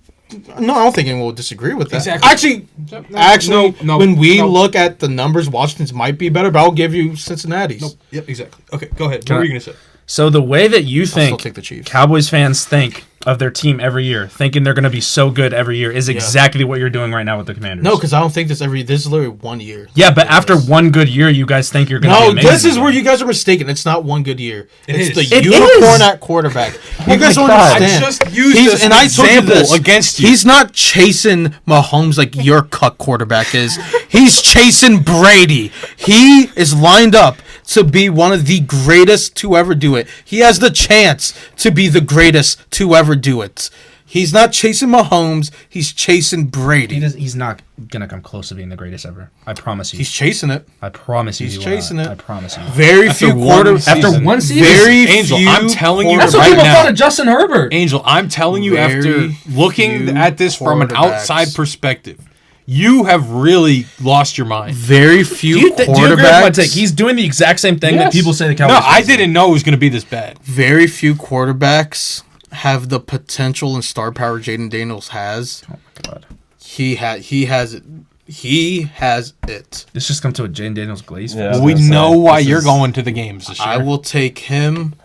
no, I don't think anyone will disagree with that. Exactly. Actually, No, when we no. look at the numbers, Washington's might be better, but I'll give you Cincinnati's. Yep, exactly. Okay, go ahead. Can What were I- you gonna say? So the way that you still think take the Chiefs. Cowboys fans think of their team every year, thinking they're going to be so good every year, is exactly what you're doing right now with the Commanders. No, because I don't think this is literally 1 year. Yeah, but after one good year, you guys think you're going to be amazing. No, this is where you guys are mistaken. It's not 1 good year. It's is. the unicorn at quarterback. You guys don't I understand. just used this and I told you example this, against you. He's not chasing Mahomes like your cuck quarterback is. He's chasing Brady. He is lined up to be one of the greatest to ever do it. He has the chance to be the greatest to ever do it. He's not chasing Mahomes. He's chasing Brady. He's not going to come close to being the greatest ever. I promise you. He's chasing it. I promise you. He's he will chasing not. it. I promise you. Very few quarterbacks. After one season? Very Angel, few I'm telling you That's what right people now. thought of Justin Herbert. Angel, I'm telling you, after Very looking few at this from an quarterbacks. outside perspective, you have really lost your mind. Very few Do you agree with my quarterbacks. take? He's doing the exact same thing that Yes. people say the Cowboys No, I fans do. didn't know it was going to be this bad. Very few quarterbacks have the potential and star power Jaden Daniels has. Oh my God. He has it. He has it. This just come to a Jane Daniels glaze. Yeah. fest. We gonna say, know why this you're is- going to the games this year. I will take him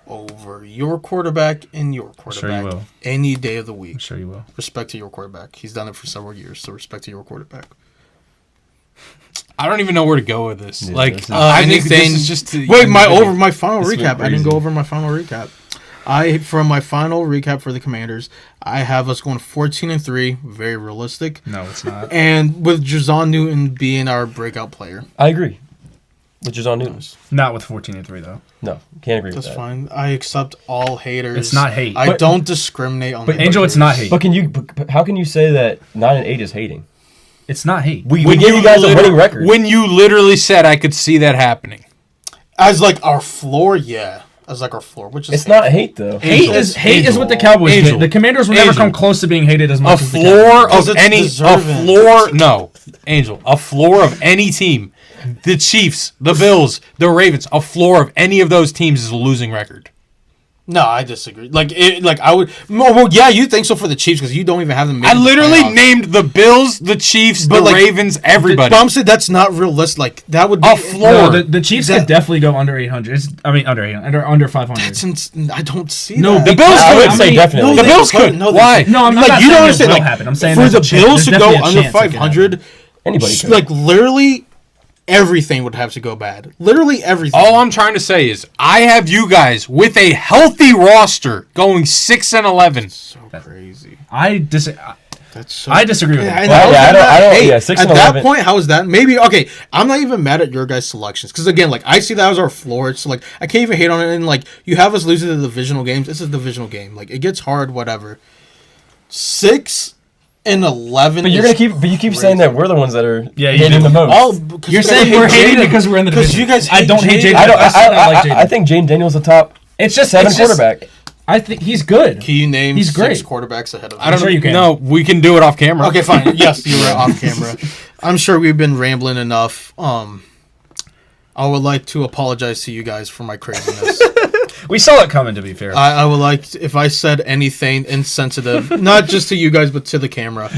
over your quarterback and your quarterback sure you will. any day of the week. I'm sure you will. Respect to your quarterback. He's done it for several years, so respect to your quarterback. I don't even know where to go with this. Yeah, like, this is- I think this is just to Wait, end my the video. over my final This went recap. I didn't crazy. go over my final recap. From my final recap for the Commanders, I have us going 14-3, very realistic, No, it's not. and with Jazon Newton being our breakout player. I agree. Which is on news. Not with 14-3 though. No, can't agree That's with that. fine. I accept all haters. It's not hate. I But- don't discriminate on. But the Angel, it's haters. not hate. But but how can you say that 9-8 is hating? It's not hate. We gave you guys a winning record. When you literally said I could see that happening. As like our floor, yeah. As like our floor, which is It's not hate though. Hate is what the Cowboys Angel. get. The Commanders will never Angel. come close to being hated as A much as the floor Cowboys. Because of it's any deserving. Angel, a floor of any team. The Chiefs, the Bills, the Ravens, a floor of any of those teams is a losing record. No, I disagree. I would. Well, yeah, you think so for the Chiefs because you don't even have them. I making the literally playoffs. named the Bills, the Chiefs, But, the like, Ravens, everybody. But I'm saying that's not realistic. Like that would be A floor. No, the Chiefs That- could definitely go under 800. Under 800. Under 500. I don't see No, that. the Bills I would could. say definitely. The they Bills couldn't. could. No, they Why? couldn't. No, I'm like not you saying don't it understand. will Like happen. I'm saying for there's the a chance- Bills to there's go definitely a under chance it could 500, Anybody could. like literally everything would have to go bad. Literally everything. All I'm trying to say is I have you guys with a healthy roster going 6-11. so crazy. That's so. I disagree with Yeah, that. and Well, how is yeah, that I don't- not I don't- hate? yeah, 6 At and that 11. point, how is that? Maybe okay. I'm not even mad at your guys' selections because again, like I see that as our floor. It's like I can't even hate on it. And like you have us losing the divisional games. This is a divisional game. Like it gets hard. Whatever. 6-11. But you keep saying that we're the ones that are Yeah, you hating do. the most. Because You're saying we're hating because we're in the because division. you guys. I don't hate Jaden. I don't. I still don't like Jaden. I think Jane Daniels the top It's just 7 it's just- quarterback. I think he's good. Can you name He's 6 great. quarterbacks ahead of him? I don't sure you can. No, we can do it off camera. Okay, fine. Yes, you were off camera. I'm sure we've been rambling enough. I would like to apologize to you guys for my craziness. We saw it coming, to be fair. I would like if I said anything insensitive, not just to you guys but to the camera.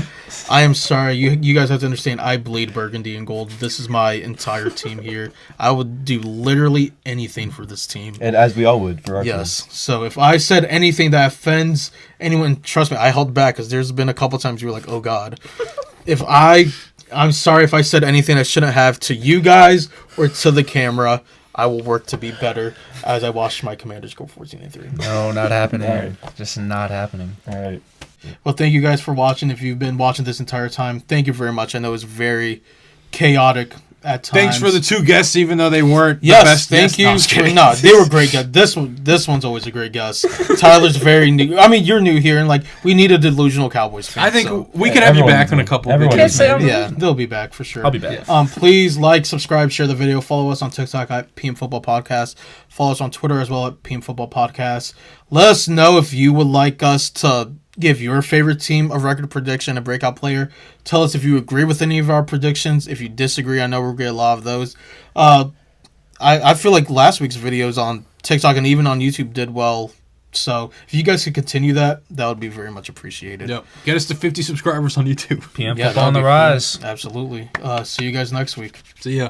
I am sorry. You guys have to understand. I bleed burgundy and gold. This is my entire team here. I would do literally anything for this team. And as we all would for our Yes. So if I said anything that offends anyone, trust me, I held back because there's been a couple times you were like, "Oh God." I'm sorry if I said anything I shouldn't have to you guys or to the camera. I will work to be better as I watch my Commanders go 14-3. no, not happening. Alright. Just not happening. team. All right. Well, thank you guys for watching. If you've been watching this entire time, thank you very much. I know it's very chaotic at times. Thanks for the 2 guests, even though they weren't Yes, the best thank guests. you. No, I'm just kidding. No, they were great guests. This one's always a great guest. Tyler's very new. I mean, you're new here, and like we need a delusional Cowboys fan. I think so, we can have you back in a couple of Everyone videos. is maybe. yeah, they'll be back for sure. I'll be back. Please like, subscribe, share the video. Follow us on TikTok at PM Football Podcast. Follow us on Twitter as well at PM Football Podcast. Let us know if you would like us to give your favorite team a record prediction, a breakout player. Tell us if you agree with any of our predictions. If you disagree, I know we'll get a lot of those. I feel like last week's videos on TikTok and even on YouTube did well. So if you guys could continue that would be very much appreciated. Yep. Get us to 50 subscribers on YouTube. PM Yeah, football on that'd the be cool. rise. Absolutely. See you guys next week. See ya.